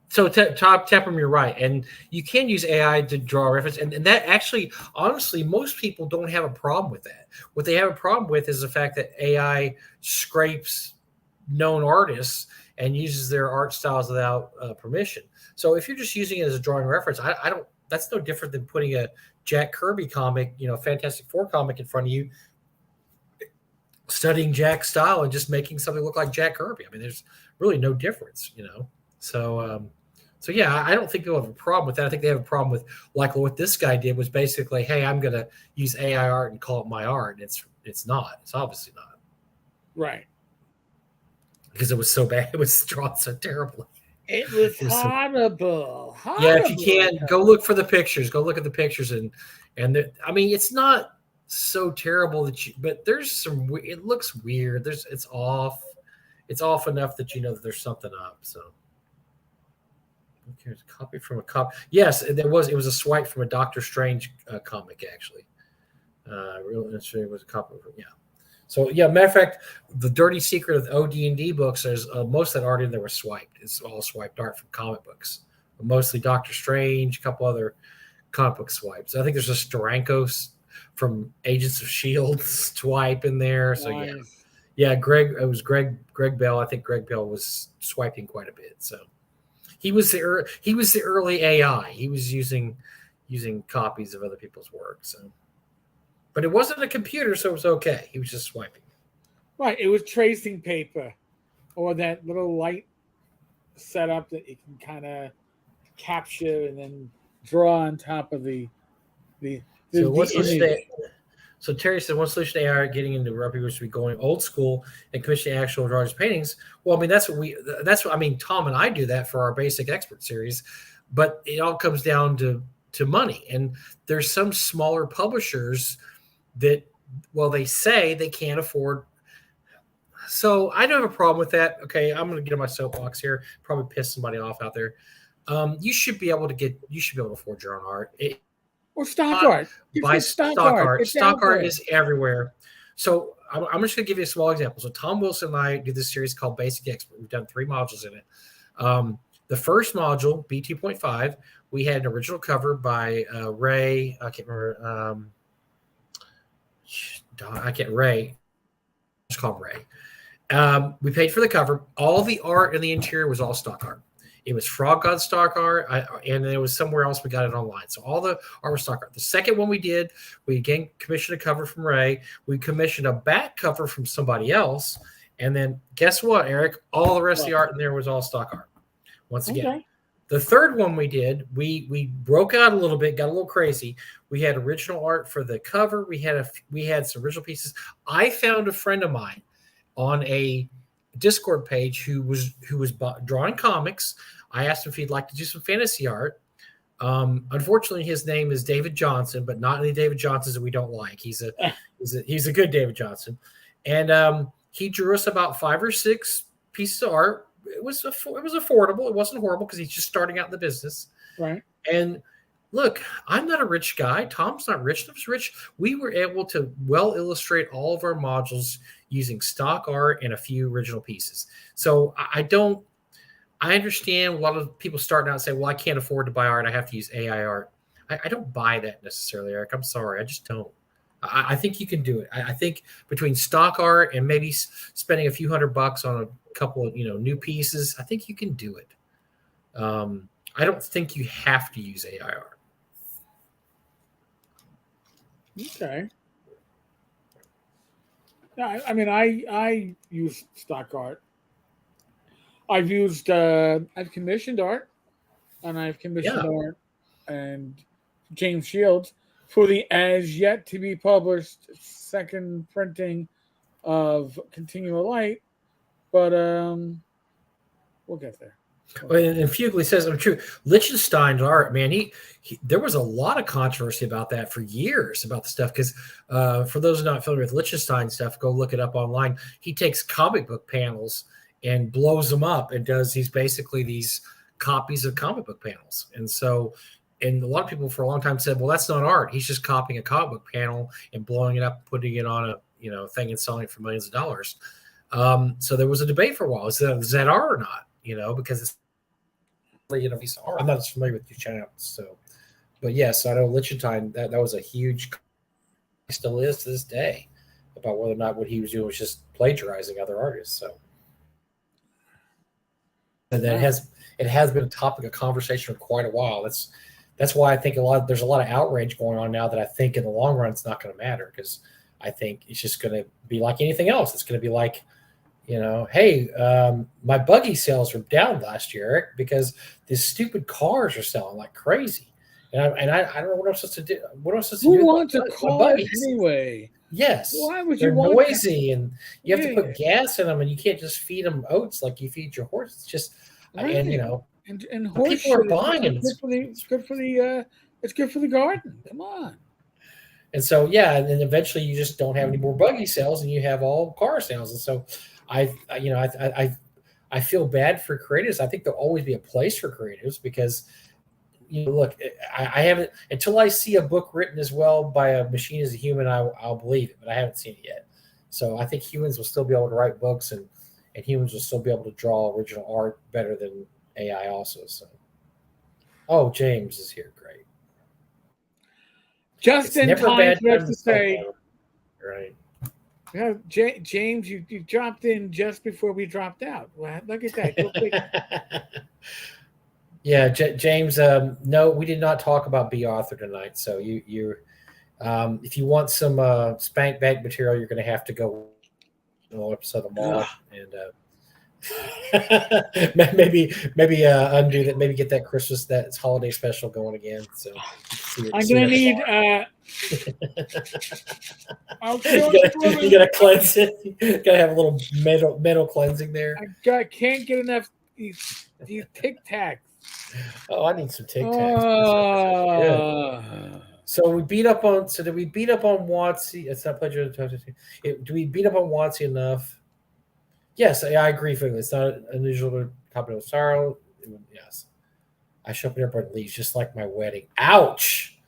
So Tepram, you're right, and you can use AI to draw a reference, and that actually, honestly, most people don't have a problem with that. What they have a problem with is the fact that AI scrapes known artists and uses their art styles without permission. So if you're just using it as a drawing reference, I don't. That's no different than putting a Jack Kirby comic, Fantastic Four comic in front of you, studying Jack's style and just making something look like Jack Kirby. I mean, there's really no difference, So yeah, I don't think they'll have a problem with that. I think they have a problem with like what this guy did was basically, hey, I'm going to use AI art and call it my art. And it's not. It's obviously not. Right. Because it was so bad. It was drawn so terribly. It was horrible. Yeah, if you can, go look for the pictures. Go look at the pictures. I mean, it's not so terrible but there's some, it looks weird. It's off. It's off enough that that there's something up. So. Here's a copy from a cop. Yes, there was. It was a swipe from a Doctor Strange comic, actually. Real interesting. Was a copy. Yeah. So yeah, matter of fact, the dirty secret of the OD&D books, there's most of that art in there was swiped. It's all swiped art from comic books, but mostly Doctor Strange, a couple other comic book swipes. I think there's a Steranko from Agents of Shield swipe in there. So Nice. yeah. It was Greg Bell. I think Greg Bell was swiping quite a bit. So he was the early AI. He was using copies of other people's work. So. But it wasn't a computer, so it was okay. He was just swiping. Right. It was tracing paper or that little light setup that you can kind of capture and then draw on top of the So one the solution image. so Terry said one solution to AI getting into rugby was to be going old school and commissioning actual drawings paintings. Well, I mean that's what I mean. Tom and I do that for our basic expert series, but it all comes down to money. And there's some smaller publishers that, well, they say they can't afford. So I don't have a problem with that. Okay, I'm going to get on my soapbox here. Probably piss somebody off out there. You should be able to afford your own art. Or stock art. Buy stock art. It's Stock art there. is everywhere. So I'm just going to give you a small example. So Tom Wilson and I do this series called Basic Expert. We've done 3 modules in it. The first module, B2.5, we had an original cover by Ray. I can't remember. Ray. Just call him Ray. We paid for the cover. All the art in the interior was all stock art. It was Frog God stock art, and it was somewhere else we got it online. So all the art was stock art. The second one we did, we again commissioned a cover from Ray. We commissioned a back cover from somebody else. And then guess what, Eric? All the rest of the art in there was all stock art. Once again. Okay. The third one we did, we broke out a little bit, got a little crazy. We had original art for the cover. We had some original pieces. I found a friend of mine on a Discord page who was drawing comics. I asked him if he'd like to do some fantasy art. Unfortunately, his name is David Johnson, but not any David Johnsons that we don't like. He's a good David Johnson, and he drew us about 5 or 6 pieces of art. It was affordable. It wasn't horrible because he's just starting out in the business. Right. And look, I'm not a rich guy. Tom's not rich. Tom's rich. We were able to well illustrate all of our modules using stock art and a few original pieces. So I understand a lot of people starting out and say, well, I can't afford to buy art. I have to use AI art. I don't buy that necessarily, Eric. I'm sorry. I just don't. I think you can do it. I think between stock art and maybe spending a few $100 on a couple of new pieces, I think you can do it. I don't think you have to use AI art. Okay. Yeah, I mean, I use stock art. I've commissioned art, and I've commissioned art and James Shields for the as yet to be published second printing of Continual Light, but we'll get there. And Fugly says, I'm true. Lichtenstein's art, man, he there was a lot of controversy about that for years, about the stuff. Because for those who are not familiar with Lichtenstein stuff, go look it up online. He takes comic book panels and blows them up and he's basically these copies of comic book panels. And a lot of people for a long time said, well, that's not art. He's just copying a comic book panel and blowing it up, putting it on a thing and selling it for millions of dollars. So there was a debate for a while. Is that art or not? Because it's I'm not as familiar with your channel, but yes, I know Lichtenstein, that was a huge, still is to this day, about whether or not what he was doing was just plagiarizing other artists. So, and then it has been a topic of conversation for quite a while. That's why I think there's a lot of outrage going on now that I think in the long run it's not going to matter, because I think it's just going to be like anything else. It's going to be like, hey, my buggy sales were down last year, Eric, because these stupid cars are selling like crazy. And I don't know what I'm supposed to do. What am I supposed to do? Who wants a car anyway? Yes. Why would They're you want noisy, and you have to put gas in them, and you can't just feed them oats like you feed your horse. It's just, right. And horse people are buying them. It's good for the garden. Come on. And so, yeah, and then eventually you just don't have any more buggy sales, and you have all car sales. And so, I I feel bad for creatives. I think there'll always be a place for creatives because, look, I haven't until I see a book written as well by a machine as a human. I'll believe it, but I haven't seen it yet. So I think humans will still be able to write books, and humans will still be able to draw original art better than AI also. So, oh, James is here. Great. Just It's in never a time bad for us time to sell say, camera, right? yeah, James, you dropped in just before we dropped out. Wow, look at that. Go figure. Yeah, James. No, we did not talk about B. Arthur tonight. So if you want some spank bank material, you're going to have to go episode of Maud and maybe undo that. Maybe get that Christmas, that holiday special going again. So I'm gonna need. You gotta cleanse it. You gotta have a little mental cleansing there. I can't get enough these Tic Tacs. Oh, I need some Tic Tacs. So we beat up on. So did we beat up on WotC? It's not pleasure to talk to. Do we beat up on WotC enough? Yes, I agree. For it's not unusual to top it with sorrow. Yes, I show up at airport and leaves just like my wedding. Ouch.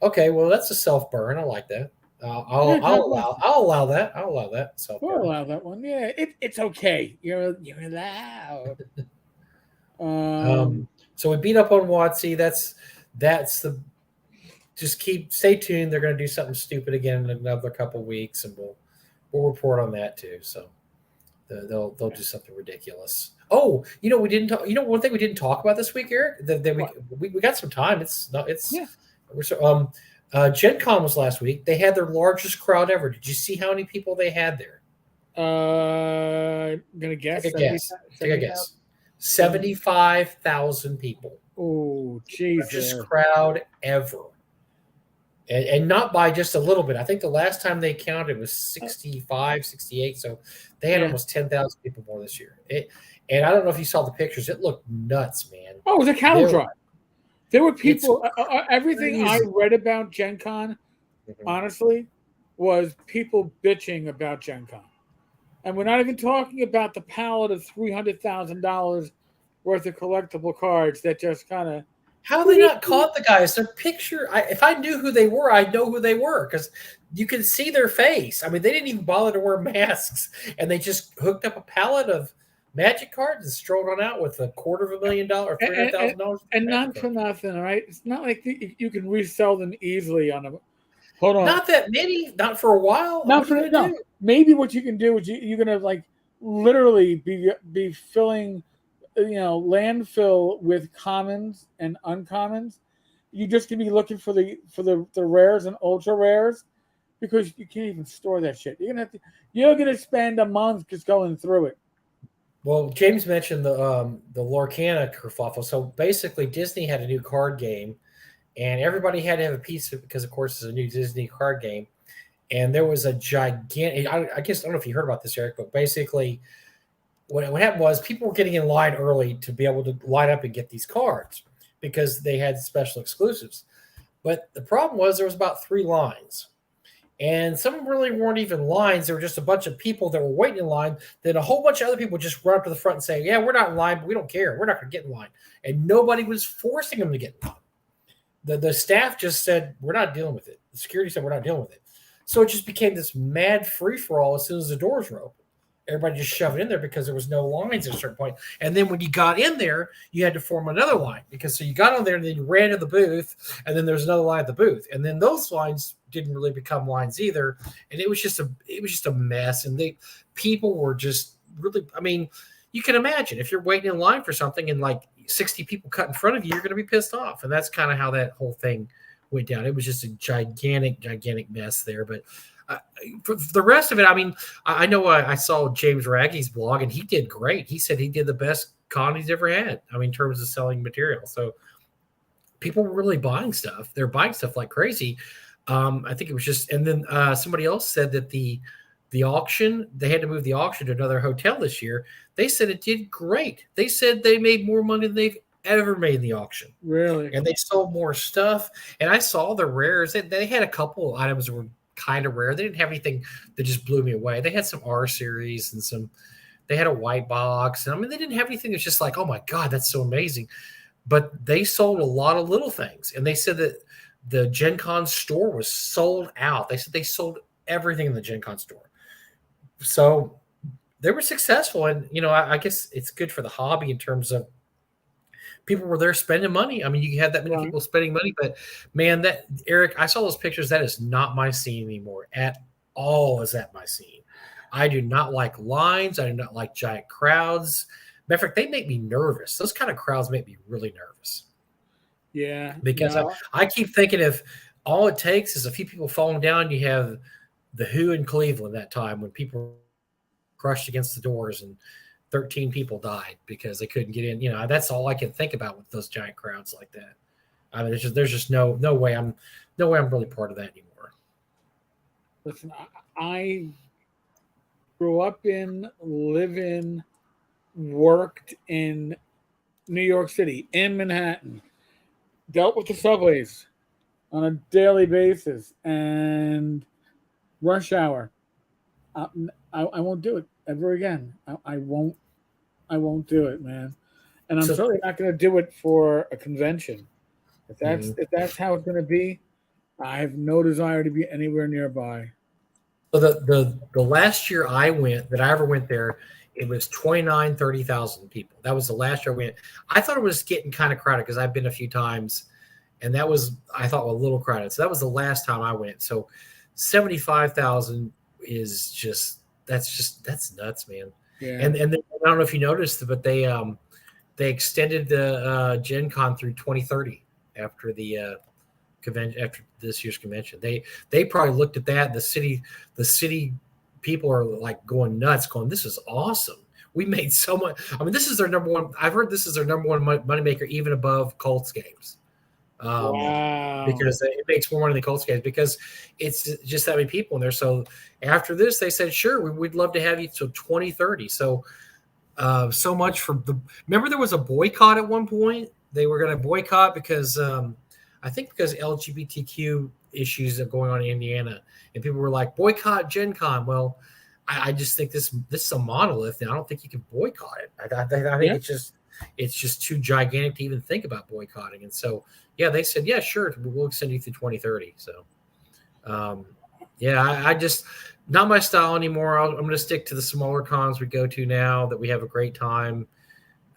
Okay, well that's a self burn. I like that. I'll allow that. I'll allow that. Self burn. We'll allow that one. Yeah, it's okay. You're allowed. So we beat up on WotC. That's the. Just stay tuned. They're going to do something stupid again in another couple weeks, and we'll report on that too. So they'll do something ridiculous. Oh, we didn't talk. One thing we didn't talk about this week, Eric. That we got some time. Gen Con was last week. They had their largest crowd ever. Did you see how many people they had there? I'm gonna guess. Take a guess. 75,000 people. Oh, Jesus! Largest crowd ever. And not by just a little bit. I think the last time they counted was 65, 68. So they had almost 10,000 people more this year. And I don't know if you saw the pictures. It looked nuts, man. Oh, it was a cattle drive. There were people. Everything I read about Gen Con, honestly, was people bitching about Gen Con. And we're not even talking about the pallet of $300,000 worth of collectible cards that just kind of. How have they not caught the guys? Their picture, if I knew who they were, I'd know who they were because you can see their face. I mean, they didn't even bother to wear masks, and they just hooked up a pallet of Magic cards and strolled on out with $250,000 or $300,000. And not for nothing, all right? It's not like you can resell them easily on a. Hold on. Not that many, not for a while. No. Maybe what you can do is you're gonna like literally be filling, landfill with commons and uncommons. You just can be looking for the rares and ultra rares because you can't even store that shit. You're gonna spend a month just going through it. Well, James mentioned the Lorcana kerfuffle. So basically, Disney had a new card game, and everybody had to have a piece of it because, of course, it's a new Disney card game. And there was a gigantic. I guess I don't know if you heard about this, Eric, but basically, what happened was people were getting in line early to be able to line up and get these cards because they had special exclusives. But the problem was there was about 3 lines. And some really weren't even lines. There were just a bunch of people that were waiting in line. Then a whole bunch of other people just run up to the front and say, yeah, we're not in line, but we don't care. We're not going to get in line. And nobody was forcing them to get in line. The staff just said, we're not dealing with it. The security said, we're not dealing with it. So it just became this mad free-for-all as soon as the doors were open. Everybody just shoved it in there because there was no lines at a certain point. And then when you got in there, you had to form another line because so you got on there and then you ran to the booth and then there's another line at the booth. And then those lines didn't really become lines either. And it was just a mess. And people were just really, I mean, you can imagine if you're waiting in line for something and like 60 people cut in front of you, you're going to be pissed off. And that's kind of how that whole thing went down. It was just a gigantic mess there. But for the rest of it, I mean, I know I saw James Raggy's blog and he did great. He said he did the best con he's ever had. I mean, in terms of selling material. So people were really buying stuff. They're buying stuff like crazy. I think it was just, and then somebody else said that the auction, they had to move the auction to another hotel this year. They said it did great. They said they made more money than they've ever made in the auction. Really? And they sold more stuff. And I saw the rares. They had a couple items that were kind of rare. They didn't have anything that just blew me away. They had some R series and They had a white box. And I mean, they didn't have anything that's just like, oh my God, that's so amazing. But they sold a lot of little things. And they said that the Gen Con store was sold out. They said they sold everything in the Gen Con store. So they were successful. And, I guess it's good for the hobby in terms of people were there spending money. I mean, you had that many people spending money, but man, that Eric, I saw those pictures. That is not my scene anymore at all. Is that my scene? I do not like lines. I do not like giant crowds. Matter of fact, they make me nervous. Those kind of crowds make me really nervous. Yeah. Because I keep thinking if all it takes is a few people falling down, you have the Who in Cleveland that time when people crushed against the doors and 13 people died because they couldn't get in. That's all I can think about with those giant crowds like that. I mean, there's just no way I'm really part of that anymore. Listen, I grew up worked in New York City, in Manhattan, dealt with the subways on a daily basis, and rush hour. I won't do it ever again. I won't do it, man. And I'm certainly not going to do it for a convention. If that's how it's going to be, I have no desire to be anywhere nearby. So the last year I ever went there, it was 30,000 people. That was the last year I went. I thought it was getting kind of crowded because I've been a few times, and that was, I thought, a little crowded. So that was the last time I went. So 75,000 is that's nuts, man. Yeah. And then, I don't know if you noticed, but they extended the Gen Con through 2030 after the convention, after this year's convention. They probably looked at that. The city people are like going nuts, going, this is awesome. We made so much. I mean, this is their number one. I've heard this is their number one moneymaker, even above Colts games. Wow. Because it makes more money than Colts games because it's just that many people in there. So after this, they said, sure, we'd love to have you till 2030. So so much for remember there was a boycott at one point. They were going to boycott because I think because LGBTQ issues are going on in Indiana, and people were like, boycott Gen Con. Well, I just think this is a monolith, and I don't think you can boycott it. I think it's just too gigantic to even think about boycotting. And so, yeah, they said, yeah, sure, we'll extend you through 2030. So, I just not my style anymore. I'm going to stick to the smaller cons we go to now that we have a great time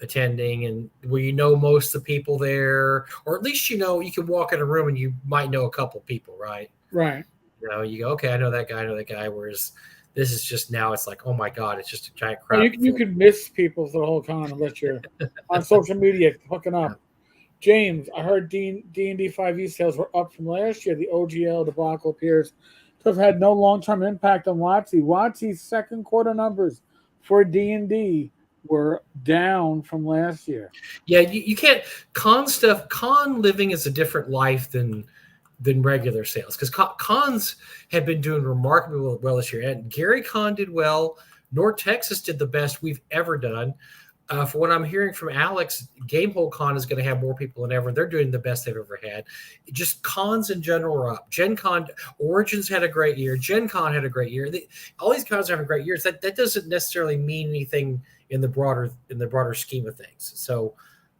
attending, and where most of the people there, or at least you can walk in a room and you might know a couple people, right? Right. You go, okay, I know that guy. Whereas this is just now, it's like, oh my God, it's just a giant crowd. You could miss people for the whole con unless you're on social media hooking up. James, I heard D&D 5e sales were up from last year. The OGL debacle appears to have had no long-term impact on WotC. WotC's second quarter numbers for D&D were down from last year. Yeah, you can't con living is a different life than regular sales, because cons have been doing remarkably well this year. And Gary Con did well. North Texas did the best we've ever done. For what I'm hearing from Alex, Gamehole Con is going to have more people than ever. They're doing the best they've ever had. Just cons in general are up. Gen Con, Origins had a great year. Gen Con had a great year. All these cons are having great years. That doesn't necessarily mean anything in the broader scheme of things. So,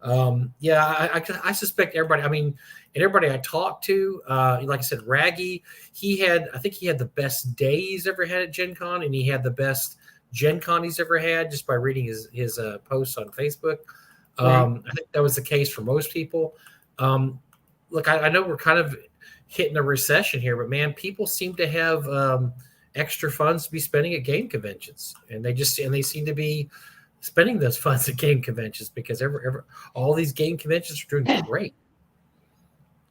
I suspect everybody. I mean, and everybody I talked to, like I said, Raggy, I think he had the best day he's ever had at Gen Con, and he had the best Gen Con he's ever had just by reading his posts on Facebook. I think that was the case for most people. Look, I know we're kind of hitting a recession here, but man, people seem to have extra funds to be spending at game conventions, and they seem to be spending those funds at game conventions because all these game conventions are doing great.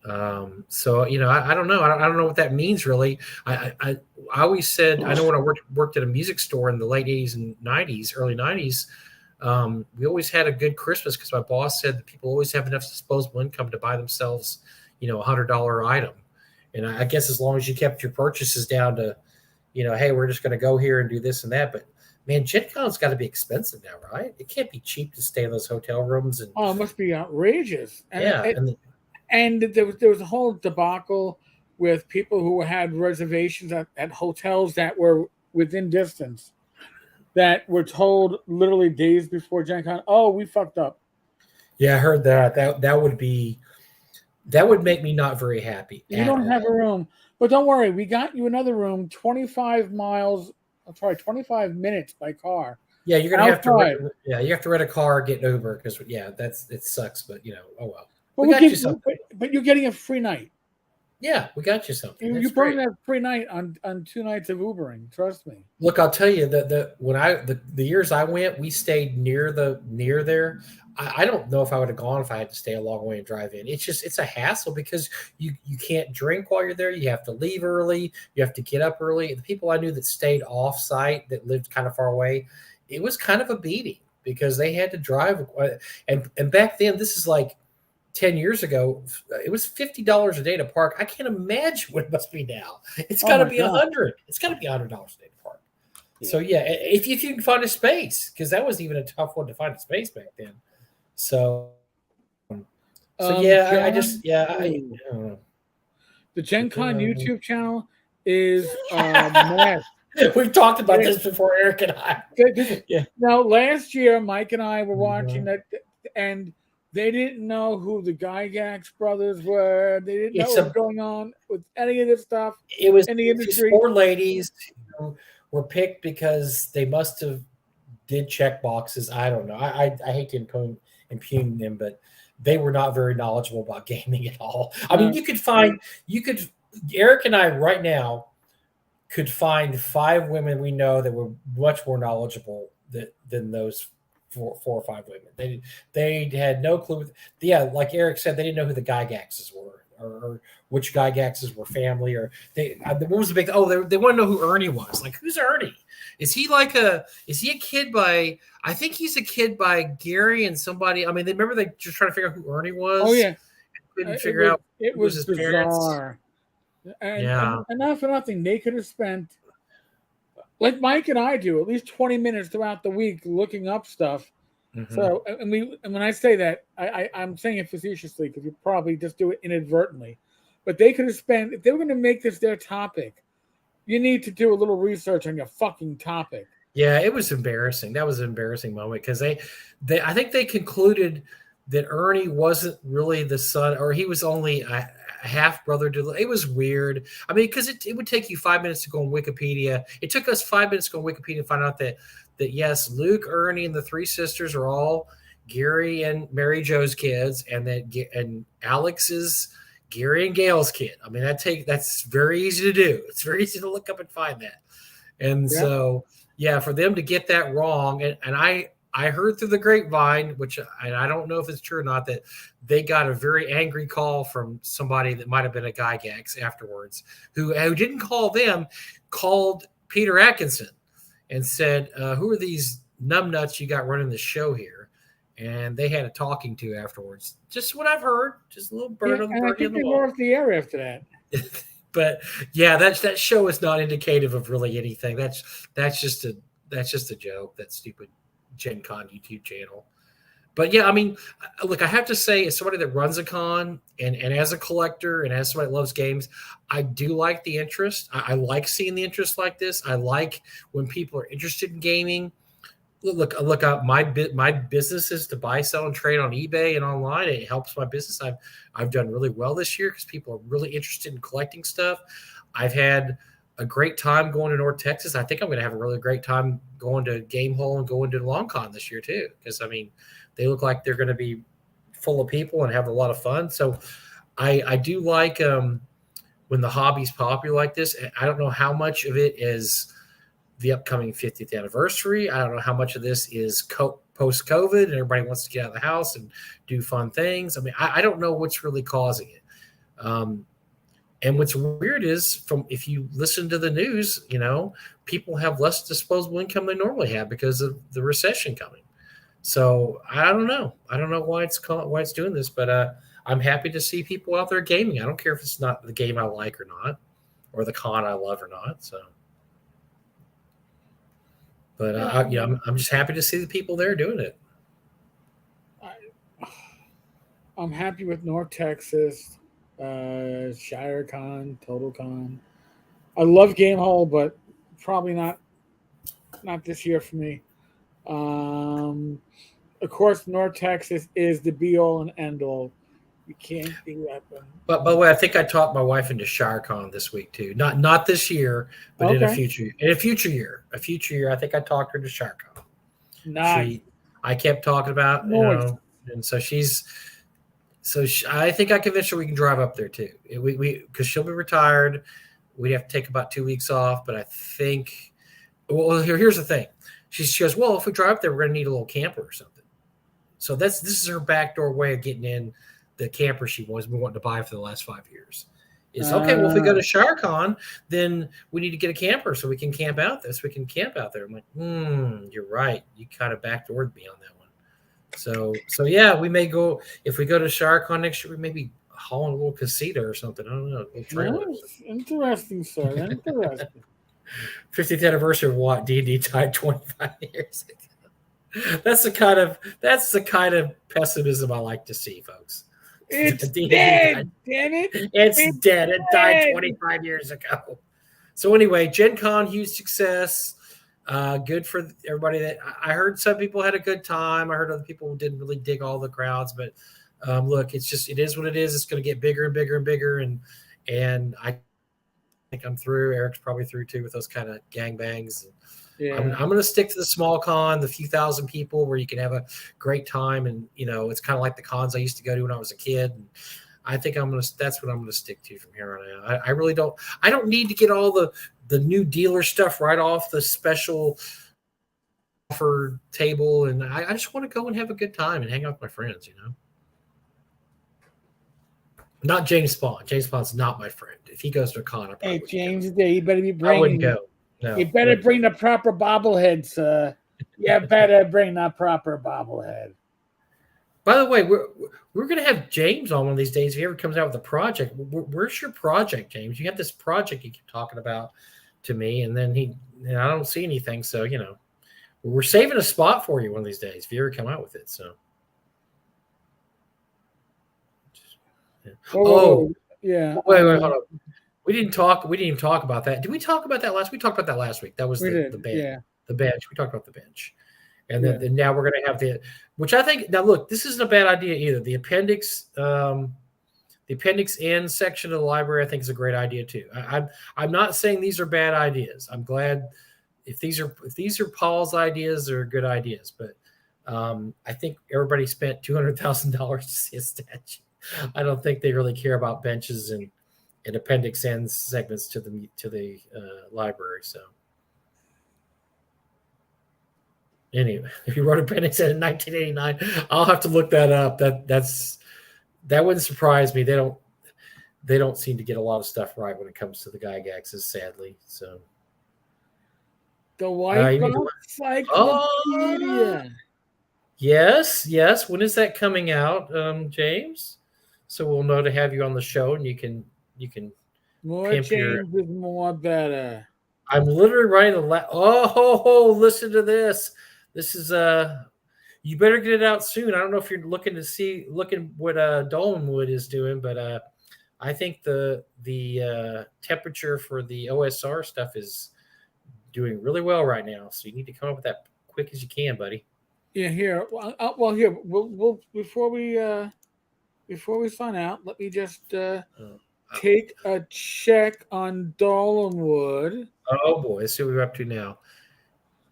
So I don't know. I don't know what that means really. I always said, I know when I worked at a music store in the late 80s and 90s, early 90s, we always had a good Christmas because my boss said that people always have enough disposable income to buy themselves, $100 item. And I guess as long as you kept your purchases down to, hey, we're just going to go here and do this and that. But man, Gen Con's got to be expensive now, right? It can't be cheap to stay in those hotel rooms. And it must be outrageous. And And there was a whole debacle with people who had reservations at hotels that were within distance. that were told literally days before Gen Con, oh, we fucked up. Yeah, I heard that. That would make me not very happy You at don't have a all. room. But don't worry, we got you another room 25 miles, I'm sorry, 25 minutes by car Yeah, you're gonna have to rent. outside. Yeah, you have to rent a car, get an Uber because it sucks. But oh well, But we we'll got give you you, something. but you're getting a free night. Yeah, we got you something. You That's burn great. that free night on 2 nights of Ubering. Trust me. Look, I'll tell you that the years I went, we stayed near there. I don't know if I would have gone if I had to stay a long way and drive in. It's a hassle because you can't drink while you're there. You have to leave early. You have to get up early. The people I knew that stayed off site that lived kind of far away, it was kind of a beating because they had to drive. And back then, this is like 10 years ago, it was $50 a day to park. I can't imagine what it must be now. It's Oh got to my be god. 100. It's got to be $100 a day to park. So Yeah. yeah, if you can find a space, because that was even a tough one to find a space back then. So yeah, I just John, I ooh, don't know. the Gen Con Uh, YouTube channel is mess. we've talked about It, this before, Eric and I. this, Yeah. now, last year, Mike and I were watching Mhm. that, and they didn't know who the Gygax brothers were. They didn't know It's what was a going on with any of this stuff it was in the these industry. four ladies who were picked because they must have did check boxes. I don't know. I hate to impugn them, but they were not very knowledgeable about gaming at all. I mean, No, you could Eric and I right now could find five women we know that were much more knowledgeable than those four or five women. They had no clue. Yeah, like Eric said, they didn't know who the Gygaxes were or which Gygaxes were family or they. What was the big? Oh, they want to know who Ernie was. Like, who's Ernie? Is he a kid by? I think he's a kid by Gary and somebody. I mean, they remember they just trying to figure out who Ernie oh was. yeah, Couldn't it figure was out it who was was his parents. bizarre, and Yeah. not for nothing, they could have spent, like Mike and I do, at least 20 minutes throughout the week looking up stuff. Hmm. So, and when I say that, I'm saying it facetiously because you probably just do it inadvertently. But they could have spent, if they were going to make this their topic, you need to do a little research on your fucking topic. Yeah, it was embarrassing. That was an embarrassing moment because I think they concluded that Ernie wasn't really the son, or he was only a half brother to. It was weird. I mean, because it would take you 5 minutes to go on Wikipedia. It took us 5 minutes to go on Wikipedia to find out that yes, Luke, Ernie, and the three sisters are all Gary and Mary Jo's kids, and and Alex is Gary and Gail's kid. I mean, that's very easy to do. It's very easy to look up and find that. And Yeah. so, yeah, for them to get that wrong, and I heard through the grapevine, which and I don't know if it's true or not, that they got a very angry call from somebody that might have been a Gygax afterwards, who didn't call them, called Peter Atkinson and said, "Who are these numbnuts you got running the show here?" And they had a talking to afterwards. Just what I've heard, just a little Yeah, and I birdie on think the they were wall. off the air after that. But yeah, that show is not indicative of really anything. That's just a that's just a joke. That stupid Gen Con YouTube channel. But yeah, I mean, look, I have to say, as somebody that runs a con and as a collector and as somebody that loves games, I do like the interest. I like seeing the interest like this. I like when people are interested in gaming. Look out my business is to buy, sell, and trade on eBay and online. It helps my business. I've done really well this year because people are really interested in collecting stuff. I've had a great time going to North Texas. I think I'm going to have a really great time going to Game Hole and going to Long Con this year too, because I mean they look like they're going to be full of people and have a lot of fun. So I do like when the hobby's popular like this. I don't know how much of it is the upcoming 50th anniversary. I don't know how much of this is post COVID and everybody wants to get out of the house and do fun things. I mean, I don't know what's really causing it. And what's weird is from if you listen to the news, people have less disposable income than they normally have because of the recession coming. So I don't know. I don't know why it's doing this, but I'm happy to see people out there gaming. I don't care if it's not the game I like or not, or the con I love or not. So. But Yeah, I'm just happy to see the people there doing it. I, I'm happy with North Texas, Shire Con, Total Con. I love Game Hall, but probably not not this year for me. Of course, North Texas is the be all and end all. You can't do that. But by the way, I think I talked my wife into ShireCon this week too. Not this year, but in a Okay. future year. I think I talked her to ShireCon. Nice. I kept talking about, Noise. and so I think I convinced her we can drive up there too. We because she'll be retired. We'd have to take about 2 weeks off, but I think. Well, here's the thing. She goes, well, if we drive up there, we're going to need a little camper or something. So this is her backdoor way of getting in the camper she was been wanting to buy for the last 5 years. Is okay. Well, if we go to ShireCon, then we need to get a camper so we can camp out there. So we can camp out there. I'm like, you're right. You kind of backdoored me on that one. So yeah, we may go if we go to ShireCon next year. We may be hauling a little casita or something. I don't know. Nice. Interesting, sir. Interesting. 50th anniversary of what D&D died 25 years ago. That's the kind of pessimism I like to see, folks. It's dead, damn it. It's dead. It died 25 years ago. So anyway, Gen Con, huge success. Good for everybody. That I heard some people had a good time. I heard other people didn't really dig all the crowds, but look, it is what it is. It's going to get bigger and bigger and bigger, and I think I'm through. Eric's probably through too with those kind of gangbangs. Yeah. I'm going to stick to the small con, the few thousand people where you can have a great time, and it's kind of like the cons I used to go to when I was a kid. And I think that's what I'm going to stick to from here on out. I really don't. I don't need to get all the new dealer stuff right off the special offer table, and I just want to go and have a good time and hang out with my friends. Not James Bond. James Bond's not my friend. If he goes to a con, I probably hey, James, you better be bringing. I wouldn't go. No, you better bring the proper bobblehead, sir. You better bring the proper bobblehead. By the way, we're going to have James on one of these days if he ever comes out with a project. Where's your project, James? You have this project you keep talking about to me, and then I don't see anything. So we're saving a spot for you one of these days if you ever come out with it. So. Yeah. Wait, hold on. We didn't even talk about that. Did we talk about that last? We talked about that last week. That was the bench. Yeah. The bench. We talked about the bench, and then now we're going to have which I think. Now look, this isn't a bad idea either. The appendix N section of the library, I think, is a great idea too. I'm not saying these are bad ideas. I'm glad if these are Paul's ideas, they're good ideas. But I think everybody spent $200,000 to see a statue. I don't think they really care about benches and appendix N segments to the library. So anyway, if you wrote appendix N in 1989, I'll have to look that up. That wouldn't surprise me. They don't seem to get a lot of stuff right when it comes to the Gygaxes, sadly. So the white box encyclopedia. Yes. When is that coming out, James? So we'll know to have you on the show, and you can more James is more better. I'm literally writing listen to this. This is you better get it out soon. I don't know if you're looking what Dolanwood is doing, but I think the temperature for the OSR stuff is doing really well right now. So you need to come up with that quick as you can, buddy. Yeah, here. We'll before we sign out, let me just take a check on Dolanwood. Oh boy, let's see what we're up to now.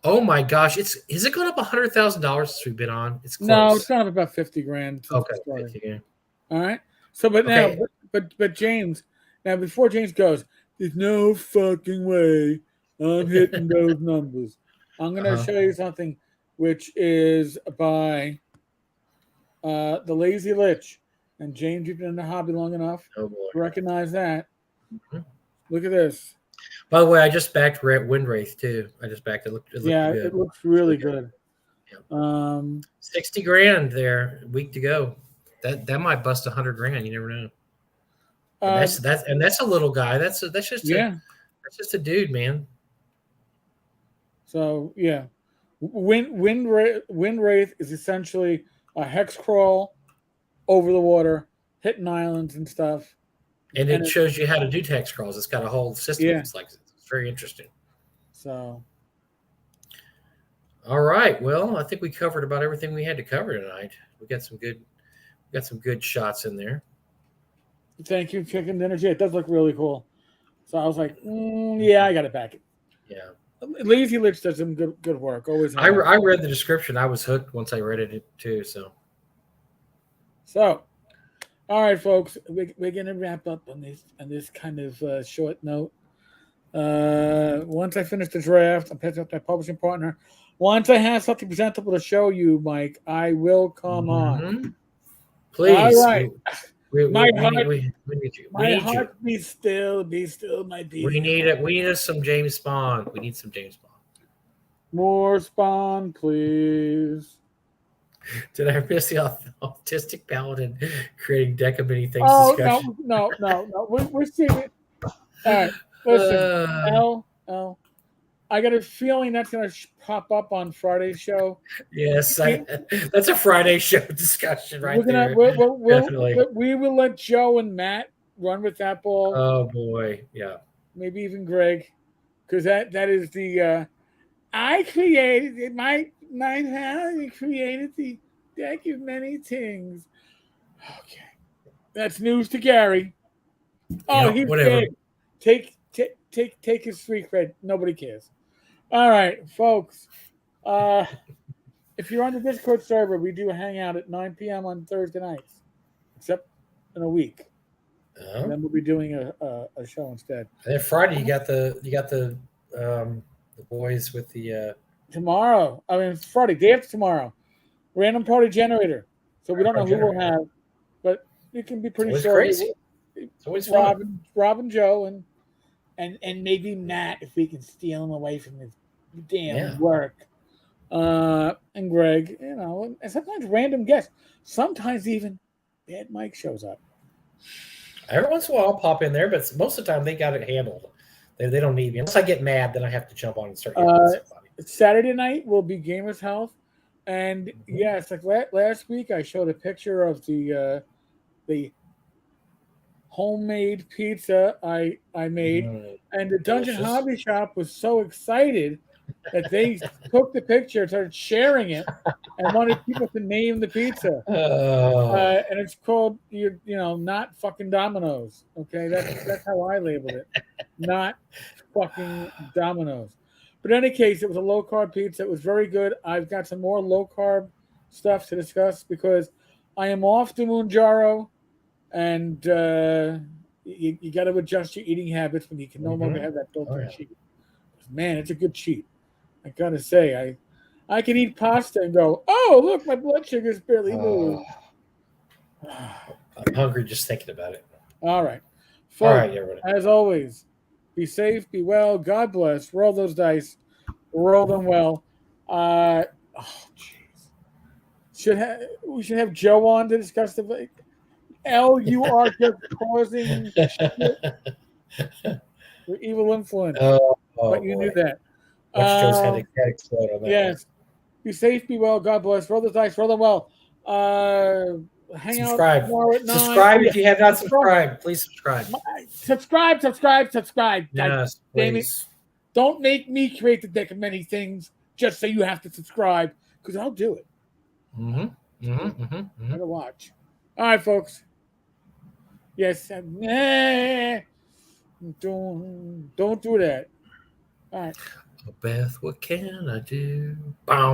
Oh my gosh, is it going up $100,000 since we've been on? It's close. No, it's gone up about $50,000. Okay, 50. All right. So, now, but James, now before James goes, there's no fucking way I'm hitting those numbers. I'm going to show you something, which is by the Lazy Lich. And James, you've been in the hobby long enough to recognize that. Mm-hmm. Look at this. By the way, I just backed Windwraith too. I just backed it. It looks really good. Yeah. $60,000 there. Week to go. That might bust $100,000. You never know. And that's a little guy. That's just a dude, man. So yeah, Windwraith is essentially a hex crawl over the water, hitting islands and stuff. And it shows you how to do hex crawls. It's got a whole system. Yeah. It's very interesting. So All right. Well, I think we covered about everything we had to cover tonight. We got some good shots in there. Thank you, Chicken Dinner. It does look really cool. So I was like, yeah, I got to back it. Yeah. Lazy Lich does some good work. Always. I read the description. I was hooked once I read it too. So, all right, folks, we're gonna wrap up on this kind of short note. Once I finish the draft, I'm picking up my publishing partner. Once I have something presentable to show you, Mike, I will come on. Please. All right. We my heart, need you. My heart, be still, my beating. We need some James Bond. We need some James Bond. More Spawn, please. Did I miss the autistic paladin creating deck of many things? Oh discussion? no! We're seeing it. All right, listen, L. I got a feeling that's going to pop up on Friday's show. Yes, that's a Friday show discussion right there. We will let Joe and Matt run with that ball. Oh boy, yeah. Maybe even Greg, because that is the I created it. My family created the deck of many things. Okay, that's news to Gary. Oh, he's whatever. Dead. Take his free cred. Nobody cares. All right, folks. If you're on the Discord server, we do hang out at 9 p.m. on Thursday nights, except in a week. And then we'll be doing a show instead. And then Friday, you got the boys with the tomorrow. I mean, it's Friday, day after tomorrow. Random party generator. So we don't know who we'll have, but it can be pretty short. Crazy. It's always fun. Rob and Joe and maybe Matt if we can steal him away from his damn work. And Greg, and sometimes random guests. Sometimes even Bad Mike shows up. Every once in a while I'll pop in there, but most of the time they got it handled. They don't need me. Unless I get mad, then I have to jump on and start somebody. Saturday night will be Gamers Health. And yes, like last week I showed a picture of the homemade pizza I made, and the Dungeon Hobby Shop was so excited that they took the picture, started sharing it, and wanted people to name the pizza. And it's called not fucking Domino's. Okay, that's how I labeled it, not fucking Domino's. But in any case, it was a low carb pizza. It was very good. I've got some more low carb stuff to discuss because I am off to Mounjaro. And you got to adjust your eating habits when you can no longer have that built-in cheat. Man, it's a good cheat. I got to say, I can eat pasta and go, oh, look, my blood sugar's barely moved. I'm hungry just thinking about it. All right. Folks, all right, everybody. As always, be safe, be well, God bless. Roll those dice. Roll them well. Jeez. We should have Joe on to discuss the... L, you are just causing your evil influence. But you knew that. Watch Joe's head explode on that. Yes. Be safe, be well, God bless. Roll the dice, roll them well. Hang out tomorrow at 9. Subscribe if you have not subscribed. Please subscribe. Subscribe. Yes, damn it. Don't make me create the deck of many things just so you have to subscribe, because I'll do it. Better watch. All right, folks. Yes. Don't do that. All right. Beth, what can I do? Boom.